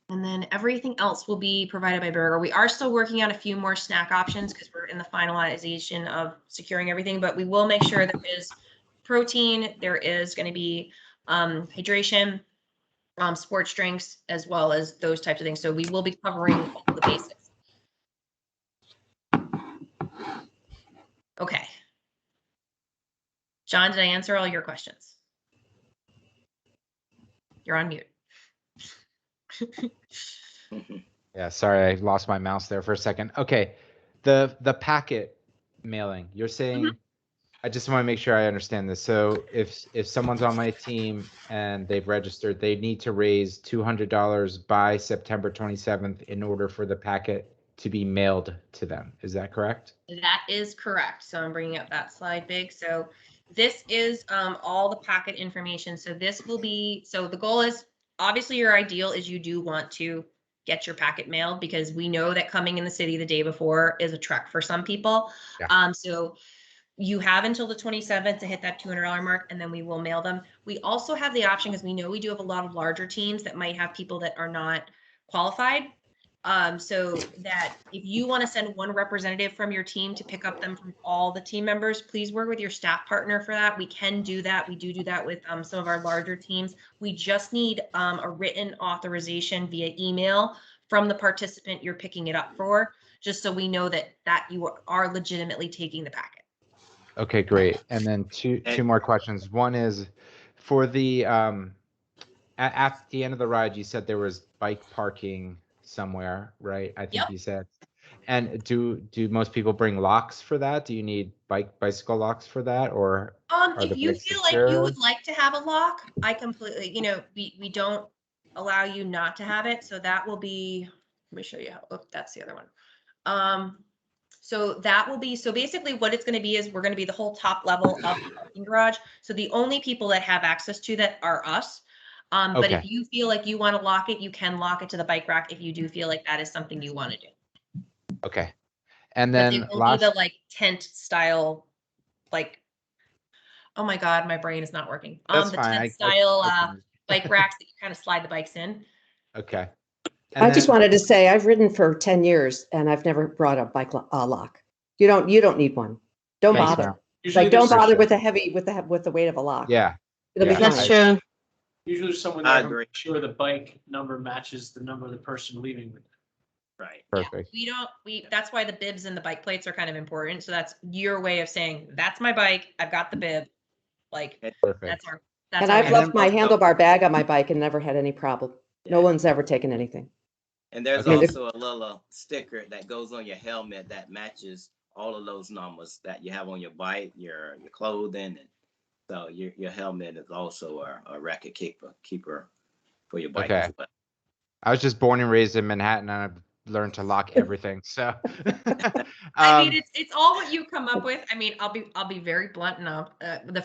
then everything else will be provided by Burger. We are still working on a few more snack options because we're in the finalization of securing everything, but we will make sure there is protein, there is going to be hydration, sports drinks, as well as those types of things. So we will be covering all the basics. Okay. John, did I answer all your questions? You're on mute. Yeah, sorry, I lost my mouse there for a second. Okay, the packet mailing, you're saying, I just want to make sure I understand this. So if someone's on my team and they've registered, they need to raise $200 by September 27th in order for the packet to be mailed to them. Is that correct? That is correct. So I'm bringing up that slide big. So this is all the packet information. So this will be, so the goal is, obviously your ideal is you do want to get your packet mailed, because we know that coming in the city the day before is a trek for some people. Yeah. So you have until the 27th to hit that $200 mark, and then we will mail them. We also have the option, because we know we do have a lot of larger teams that might have people that are not qualified. So that if you want to send one representative from your team to pick up them from all the team members, please work with your staff partner for that. We can do that. We do that with some of our larger teams. We just need a written authorization via email from the participant you're picking it up for, just so we know that you are legitimately taking the packet. Okay, great. And then two more questions. One is for the at the end of the ride, you said there was bike parking somewhere, right? I think Yep. you said. And do most people bring locks for that? Do you need bicycle locks for that, or are If the you bikes feel like you secure? would like to have a lock, I completely, we don't allow you not to have it. So that will be, let me show you how, oh, that's the other one. So that will be, so basically what it's going to be is we're going to be the whole top level of the parking garage. So the only people that have access to that are us. But if Okay. you feel like you want to lock it, you can lock it to the bike rack if you do feel like that is something you want to do. Okay. And But they then will be the last, like tent style, like, oh my God, my brain is not working. that's The fine. tent style can- bike racks that you kind of slide the bikes in. Okay. And I just then, wanted to say I've ridden for 10 years and I've never brought a bike lock. You don't need one. Don't Thanks, bother. Mel. Usually Like don't there's- bother sure. with the heavy with the weight of a lock. Yeah. It'll yeah, be fine. That's true. Usually there's someone I there to agree. make sure the bike number matches the number of the person leaving with it. Right. Perfect. That's why the bibs and the bike plates are kind of important. So that's your way of saying, that's my bike. I've got the bib. Like Perfect. that's our And way I've of- left my handlebar bag on my bike and never had any problem. No Yeah. one's ever taken anything. And there's Okay. also a little sticker that goes on your helmet that matches all of those numbers that you have on your bike, your clothing, and so your helmet is also a record keeper for your bike Okay. as well. I was just born and raised in Manhattan, and I've learned to lock everything. So, I mean, it's all what you come up with. I mean, I'll be very blunt enough. The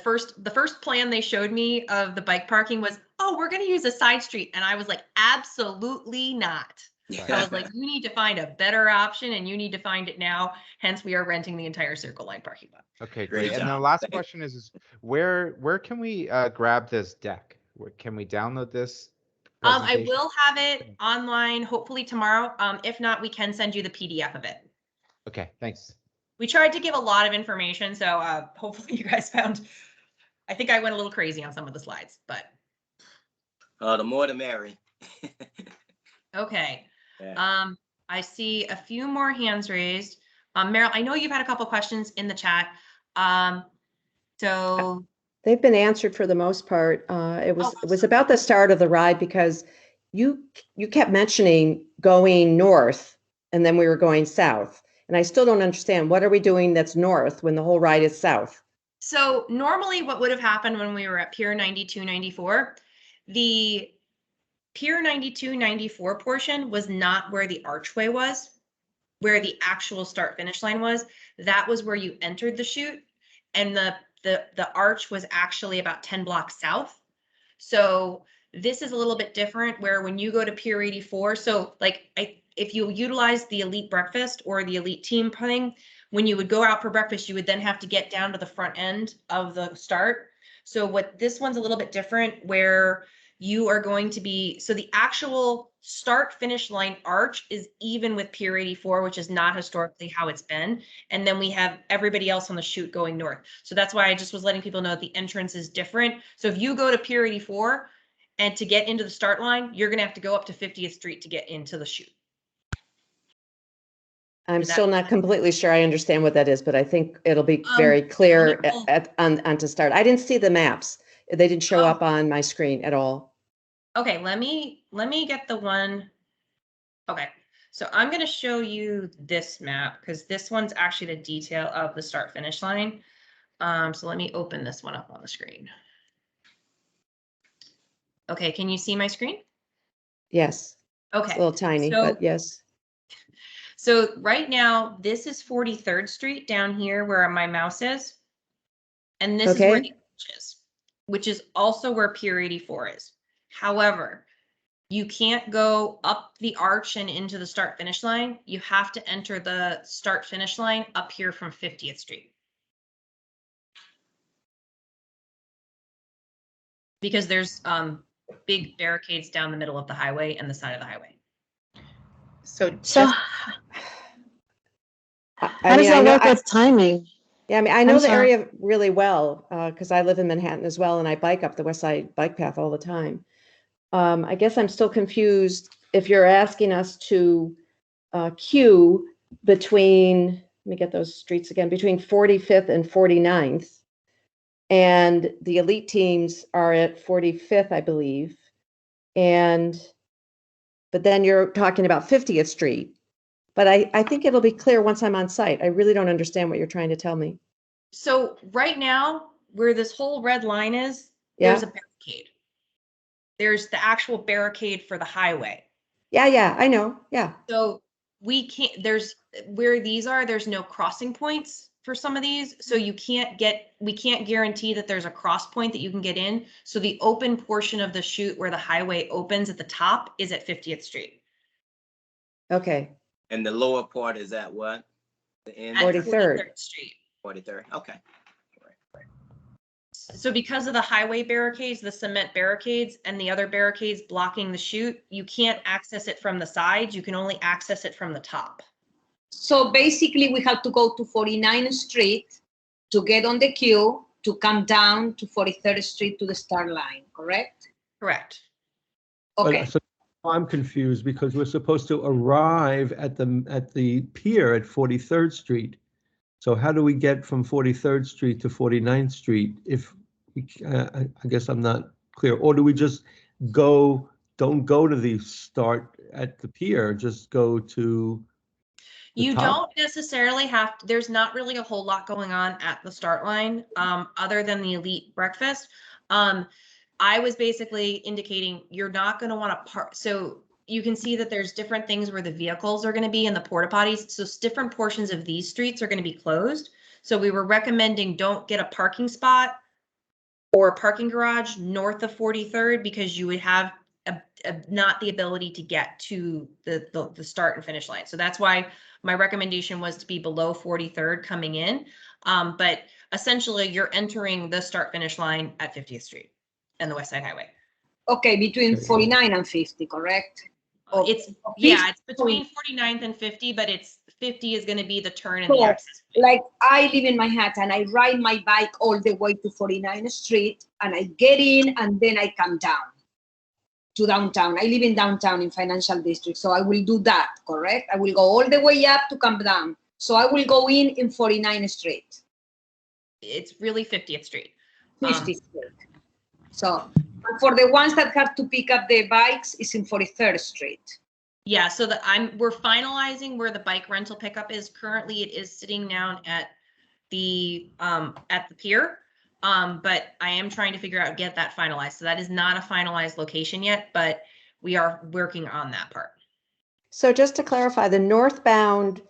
first plan they showed me of the bike parking was, oh, we're going to use a side street, and I was like, absolutely not. I was like, you need to find a better option, and you need to find it now. Hence, we are renting the entire Circle Line parking lot. okay, Great great. And the job. last Thank you. question is where can we grab this deck? Can we download this I presentation? will have it online hopefully tomorrow. If not, we can send you the PDF of it. Okay, thanks. We tried to give a lot of information, so hopefully you guys found. I think I went a little crazy on some of the slides, but The more the merry. okay. Yeah. I see a few more hands raised. Meryl, I know you've had a couple questions in the chat. So They've been answered for the most part. It was about the start of the ride because you kept mentioning going north and then we were going south. And I still don't understand, what are we doing that's north when the whole ride is south? So normally what would have happened when we were at Pier 92, 94, the Pier 92, 94 portion was not where the archway was, where the actual start finish line was. That was where you entered the chute, and the arch was actually about 10 blocks south. So this is a little bit different where when you go to Pier 84, so like if you utilize the elite breakfast or the elite team thing, when you would go out for breakfast, you would then have to get down to the front end of the start. So what this one's a little bit different where you are going to be, so the actual start finish line arch is even with Pier 84, which is not historically how it's been. And then we have everybody else on the chute going north. So that's why I just was letting people know that the entrance is different. So if you go to Pier 84 and to get into the start line, you're going to have to go up to 50th Street to get into the chute. I'm still not completely sure I understand what that is, but I think it'll be Um, very clear wonderful. on to start. I didn't see the maps. They didn't show Oh. up on my screen at all. Okay, let me get the one. Okay, so I'm going to show you this map because this one's actually the detail of the start finish line. So let me open this one up on the screen. Okay, can you see my screen? Yes. Okay. It's a little tiny, So- but yes. So right now, this is 43rd Street down here where my mouse is. And this is where the arch is, which is also where Pier 84 is. However, you can't go up the arch and into the start finish line. You have to enter the start finish line up here from 50th Street. Because there's big barricades down the middle of the highway and the side of the highway. So I how does mean, I that know- work with timing? Yeah, I mean, I know I'm the sorry. area really well because I live in Manhattan as well, and I bike up the West Side bike path all the time. I guess I'm still confused. if you're asking us to queue between, let me get those streets again, between 45th and 49th. And the elite teams are at 45th, I believe. But then you're talking about 50th Street. But I think it'll be clear once I'm on site. I really don't understand what you're trying to tell me. So right now, where this whole red line is, Yeah. there's a barricade. There's the actual barricade for the highway. Yeah, I know. Yeah. So we can't, where these are, there's no crossing points for some of these. So we can't guarantee that there's a cross point that you can get in. So the open portion of the chute where the highway opens at the top is at 50th Street. Okay. And the lower part is at what? The end? At 43rd. Street. 43rd. Okay. So because of the highway barricades, the cement barricades, and the other barricades blocking the chute, you can't access it from the sides. You can only access it from the top. So basically, we have to go to 49th Street to get on the queue to come down to 43rd Street to the start line, correct? Correct. Okay. So I'm confused because we're supposed to arrive at the pier at 43rd Street. So how do we get from 43rd Street to 49th Street if I guess I'm not clear, or do we just don't go to the start at the pier, just go to You top? don't necessarily have to, there's not really a whole lot going on at the start line, other than the elite breakfast. I was basically indicating you're not going to want to park. So you can see that there's different things where the vehicles are going to be in the porta potties. So different portions of these streets are going to be closed. So we were recommending don't get a parking spot or a parking garage north of 43rd because you would have not the ability to get to the start and finish line. So that's why my recommendation was to be below 43rd coming in. But essentially you're entering the start finish line at 50th Street and the West Side Highway. Okay, between 49 and 50, correct? It's between 49th and 50, but 50 is going to be the turn and the access. Like I live in Manhattan, I ride my bike all the way to 49th Street and I get in and then I come down to downtown. I live in downtown in Financial District, so I will do that, correct? I will go all the way up to come down. So I will go in 49th Street. It's really 50th Street. 50th Street. So for the ones that have to pick up the bikes, it's in 43rd Street. Yeah, so we're finalizing where the bike rental pickup is. Currently, it is sitting down at the pier. But I am trying to figure out, get that finalized. So that is not a finalized location yet, but we are working on that part. So just to clarify, the northbound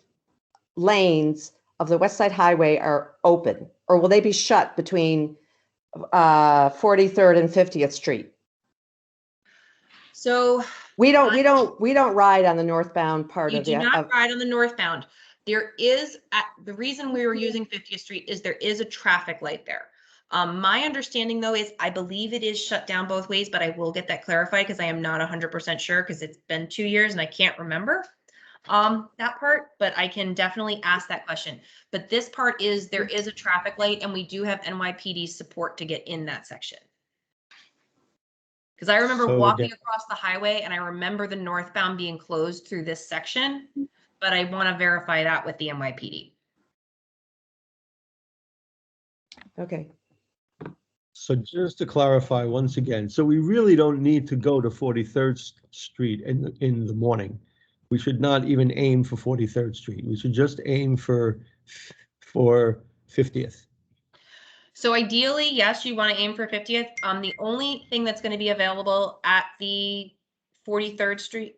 lanes of the West Side Highway are open, or will they be shut between 43rd and 50th Street? So we don't ride on the northbound part you of the. You do not ride on the northbound. There is the reason we were using 50th Street is there is a traffic light there. My understanding though is I believe it is shut down both ways, but I will get that clarified because I am not 100% sure because it's been 2 years and I can't remember that part, but I can definitely ask that question. But this part is there is a traffic light and we do have NYPD support to get in that section. Because I remember walking across the highway and I remember the northbound being closed through this section, but I want to verify that with the NYPD. Okay. So just to clarify once again, so we really don't need to go to 43rd Street in the morning. We should not even aim for 43rd Street. We should just aim for 50th. So ideally, yes, you want to aim for 50th. The only thing that's going to be available at the 43rd Street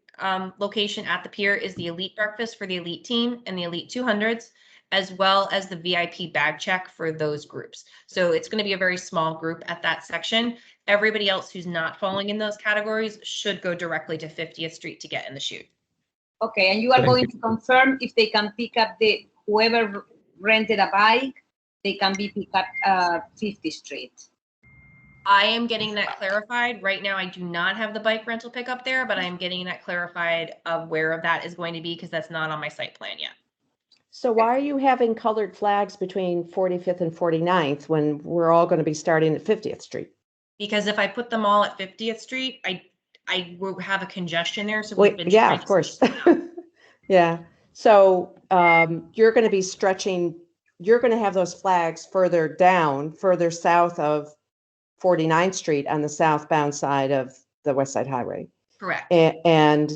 location at the pier is the elite breakfast for the elite team and the elite 200s, as well as the VIP bag check for those groups. So it's going to be a very small group at that section. Everybody else who's not falling in those categories should go directly to 50th Street to get in the chute. Okay, and you are going to confirm if they can pick up whoever rented a bike, they can be picked up 50th Street. I am getting that clarified. Right now, I do not have the bike rental pickup there, but I am getting that clarified of where that is going to be because that's not on my site plan yet. So why are you having colored flags between 45th and 49th when we're all going to be starting at 50th Street? Because if I put them all at 50th Street, I will have a congestion there, so we've Wait, been yeah, trying of to course. space it out. Yeah. So you're going to be stretching, you're going to have those flags further down, further south of 49th Street on the southbound side of the West Side Highway. Correct. And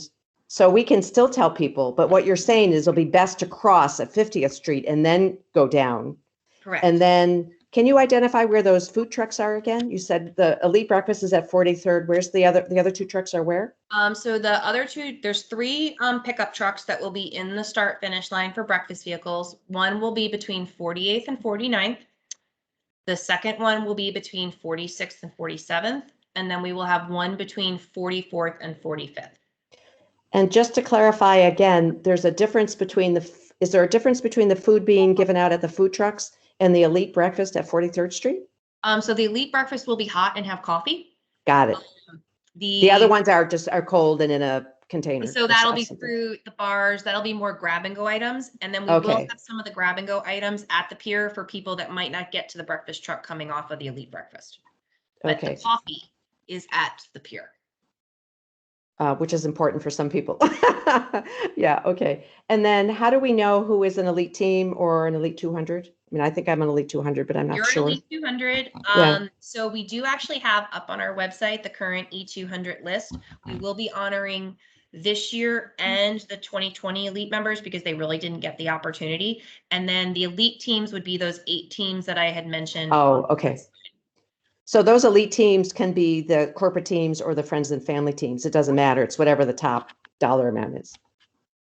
so we can still tell people, but what you're saying is it'll be best to cross at 50th Street and then go down. Correct. And then, can you identify where those food trucks are again? You said the Elite Breakfast is at 43rd. Where's the other two trucks are where? So the other two, there's three pickup trucks that will be in the start finish line for breakfast vehicles. One will be between 48th and 49th. The second one will be between 46th and 47th. And then we will have one between 44th and 45th. And just to clarify again, there's a difference between is there a difference between the food being given out at the food trucks and the Elite Breakfast at 43rd Street? So the Elite Breakfast will be hot and have coffee. Got it. The other ones are cold and in a container. So that'll be fruit, the bars, that'll be more grab and go items. And then we will have some of the grab and go items at the pier for people that might not get to the breakfast truck coming off of the Elite Breakfast. But the coffee is at the pier. Which is important for some people. Yeah, okay. And then how do we know who is an elite team or an elite 200? I mean, I think I'm an elite 200, but I'm not sure. You're an elite 200. Yeah. So we do actually have up on our website the current E200 list. We will be honoring this year and the 2020 elite members because they really didn't get the opportunity. And then the elite teams would be those 8 teams that I had mentioned. Oh, okay. So those elite teams can be the corporate teams or the friends and family teams. It doesn't matter. It's whatever the top dollar amount is.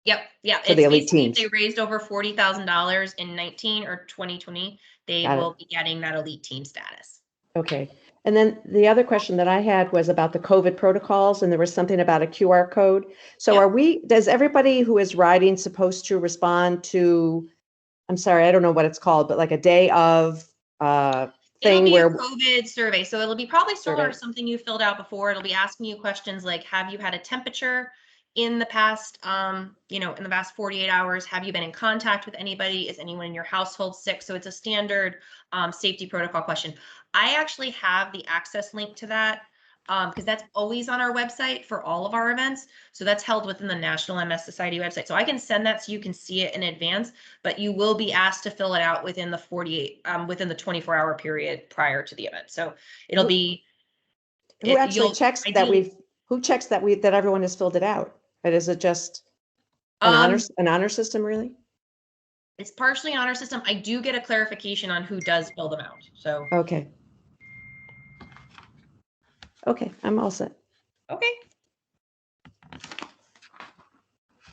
Yep. Yeah. So the elite teams. If they raised over $40,000 in 19 or 2020, they will be getting that elite team status. Okay. And then the other question that I had was about the COVID protocols, and there was something about a QR code. So does everybody who is riding supposed to respond to, I'm sorry, I don't know what it's called, but like a day of thing where a COVID survey. So it'll be probably similar to something you filled out before. It'll be asking you questions like, have you had a temperature in the past, in the past 48 hours? Have you been in contact with anybody? Is anyone in your household sick? So it's a standard safety protocol question. I actually have the access link to that because that's always on our website for all of our events. So that's held within the National MS Society website. So I can send that so you can see it in advance, but you will be asked to fill it out within the 24-hour period prior to the event. So it'll be. Who actually checks that everyone has filled it out? But is it just an honor system, really? It's partially an honor system. I do get a clarification on who does fill them out. So okay. Okay, I'm all set. Okay.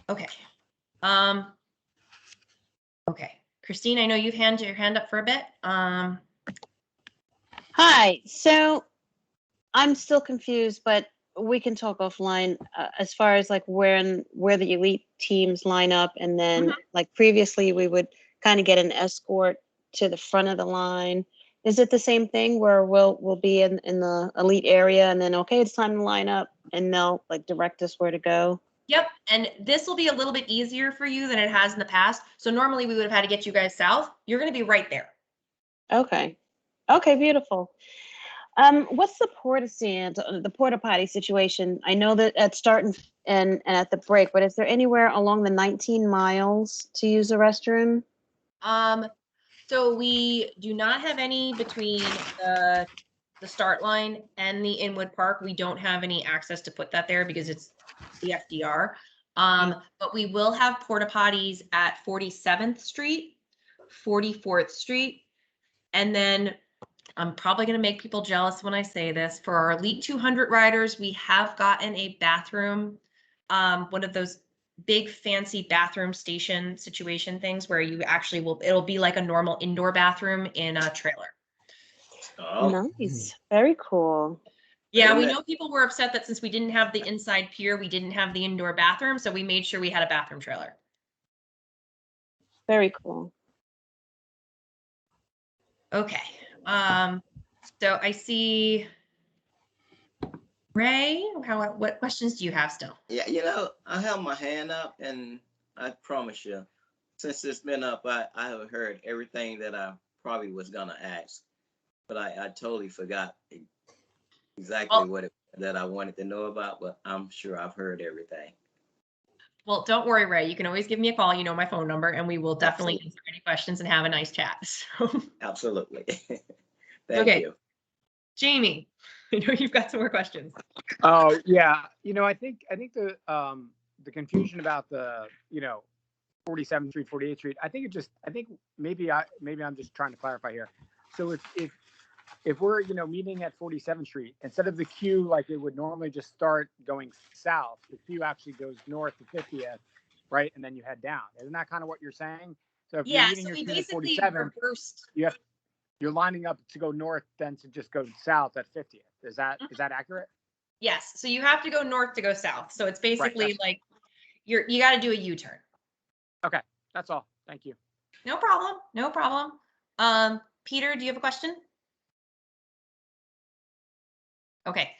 Okay. Okay. Christine, I know you've had your hand up for a bit. Hi. So I'm still confused, but we can talk offline as far as like where the elite teams line up, and then like previously we would kind of get an escort to the front of the line. Is it the same thing where we'll be in the elite area and then it's time to line up and they'll like direct us where to go? Yep, and this will be a little bit easier for you than it has in the past. So normally we would have had to get you guys south. You're going to be right there. Okay. Okay, beautiful. What's the porta potty situation? I know that at start and at the break, but is there anywhere along the 19 miles to use the restroom? So we do not have any between the start line and the Inwood Park. We don't have any access to put that there because it's the FDR. But we will have porta potties at 47th Street, 44th Street, and then I'm probably going to make people jealous when I say this. For our Elite 200 riders, we have gotten a bathroom, one of those big fancy bathroom station situation things where you actually it'll be like a normal indoor bathroom in a trailer. Oh. Nice. Very cool. Yeah, we know people were upset that since we didn't have the inside pier, we didn't have the indoor bathroom. So we made sure we had a bathroom trailer. Very cool. Okay. So I see Ray, what questions do you have still? Yeah, I have my hand up, and I promise you, since it's been up, I have heard everything that I probably was gonna ask, but I totally forgot exactly what that I wanted to know about, but I'm sure I've heard everything. Well, don't worry, Ray. You can always give me a call. You know my phone number, and we will definitely Absolutely. answer any questions and have a nice chat. So, Absolutely. Thank okay, you. Jamie, I know you've got some more questions. Oh yeah, I think the confusion about the 47th Street, 48th Street. I think maybe I'm just trying to clarify here. So if we're meeting at 47th Street, instead of the queue like it would normally just start going south, the queue actually goes north to 50th, right, and then you head down. Isn't that kind of what you're saying? So if you're meeting So your we queue at basically 47th, reversed. you're lining up to go north, then to just go south at 50th. Is that accurate? Yes. So you have to go north to go south. So it's basically Right, like you got to do a U-turn. Okay, that's all. Thank you. No problem. No problem. Peter, do you have a question? Okay.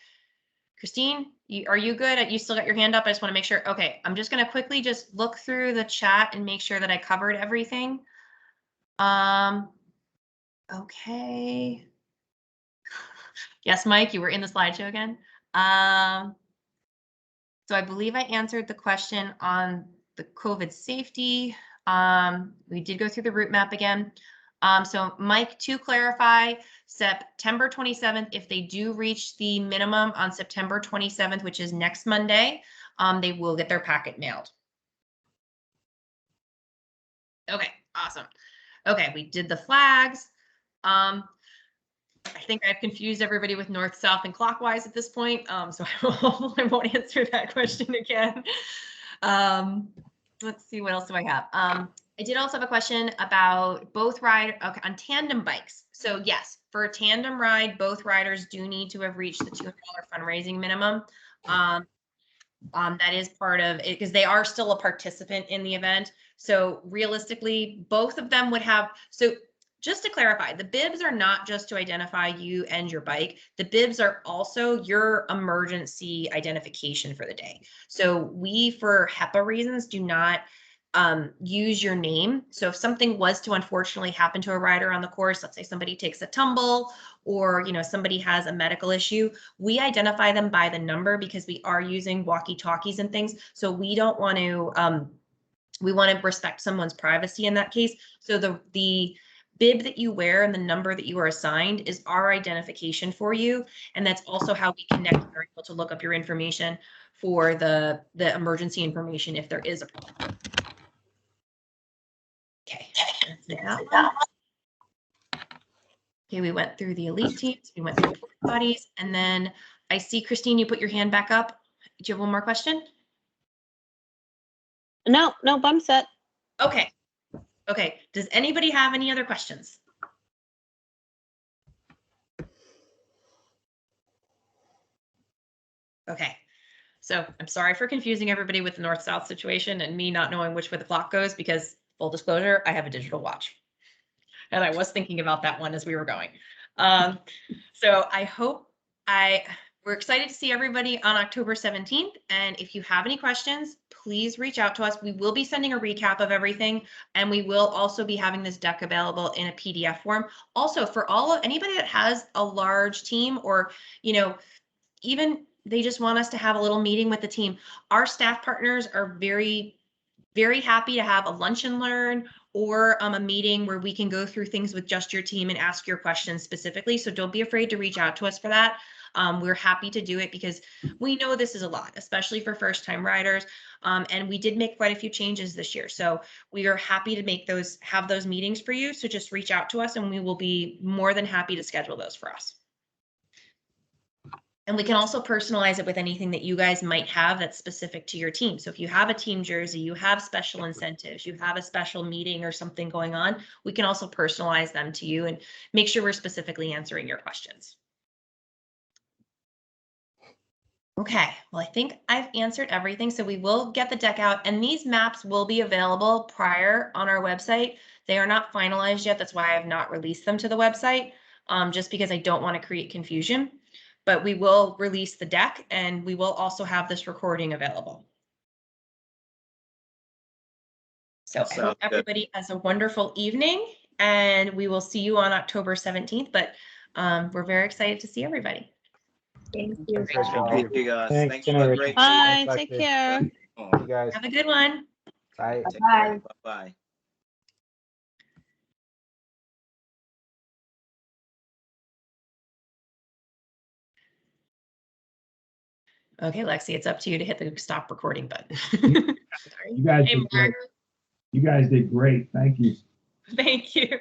Christine, are you good? You still got your hand up? I just want to make sure. Okay, I'm just going to quickly just look through the chat and make sure that I covered everything. Okay. Yes, Mike, you were in the slideshow again. So I believe I answered the question on the COVID safety. We did go through the route map again. So Mike, to clarify, September 27th, if they do reach the minimum on September 27th, which is next Monday, they will get their packet mailed. Okay, awesome. Okay, we did the flags. I think I've confused everybody with north, south, and clockwise at this point. So I won't answer that question again. Let's see, what else do I have? I did also have a question about both on tandem bikes. So yes, for a tandem ride, both riders do need to have reached the $200 fundraising minimum. That is part of it because they are still a participant in the event. So realistically, both of them would have, so just to clarify, the bibs are not just to identify you and your bike. The bibs are also your emergency identification for the day. So we, for HEPA reasons, do not use your name. So if something was to unfortunately happen to a rider on the course, let's say somebody takes a tumble or somebody has a medical issue, we identify them by the number because we are using walkie-talkies and things. So we don't want to we want to respect someone's privacy in that case. So the bib that you wear and the number that you are assigned is our identification for you. And that's also how we connect. We're able to look up your information for the emergency information if there is a problem. Okay. Okay, we went through the elite teams, we went through the bodies, and then I see, Christine, you put your hand back up. Do you have one more question? No, I'm set. Okay. Okay. Does anybody have any other questions? Okay. So I'm sorry for confusing everybody with the north-south situation and me not knowing which way the clock goes because, full disclosure, I have a digital watch. And I was thinking about that one as we were going. So I hope we're excited to see everybody on October 17th. And if you have any questions, please reach out to us. We will be sending a recap of everything. And we will also be having this deck available in a PDF form. Also, for anybody that has a large team or, even they just want us to have a little meeting with the team. Our staff partners are very, very happy to have a lunch and learn or a meeting where we can go through things with just your team and ask your questions specifically. So don't be afraid to reach out to us for that. We're happy to do it because we know this is a lot, especially for first-time riders. And we did make quite a few changes this year. So we are happy to have those meetings for you. So just reach out to us and we will be more than happy to schedule those for us. And we can also personalize it with anything that you guys might have that's specific to your team. So if you have a team jersey, you have special incentives, you have a special meeting or something going on, we can also personalize them to you and make sure we're specifically answering your questions. Okay, well, I think I've answered everything. So we will get the deck out and these maps will be available prior on our website. They are not finalized yet. That's why I have not released them to the website, just because I don't want to create confusion. But we will release the deck and we will also have this recording available. So I hope everybody has a wonderful evening and we will see you on October 17th, but we're very excited to see everybody. Thank you. Thanks, Rachel. Thank you, guys. Thanks, Thanks good for night, a Rachel. great. Bye, Thanks, take Lexi. care. Oh, You guys. Have a good one. Bye. take care. Bye-bye. Okay, Lexi, it's up to you to hit the stop recording button. You guys Hey, did great. Mark, You guys did great. Thank you. thank you.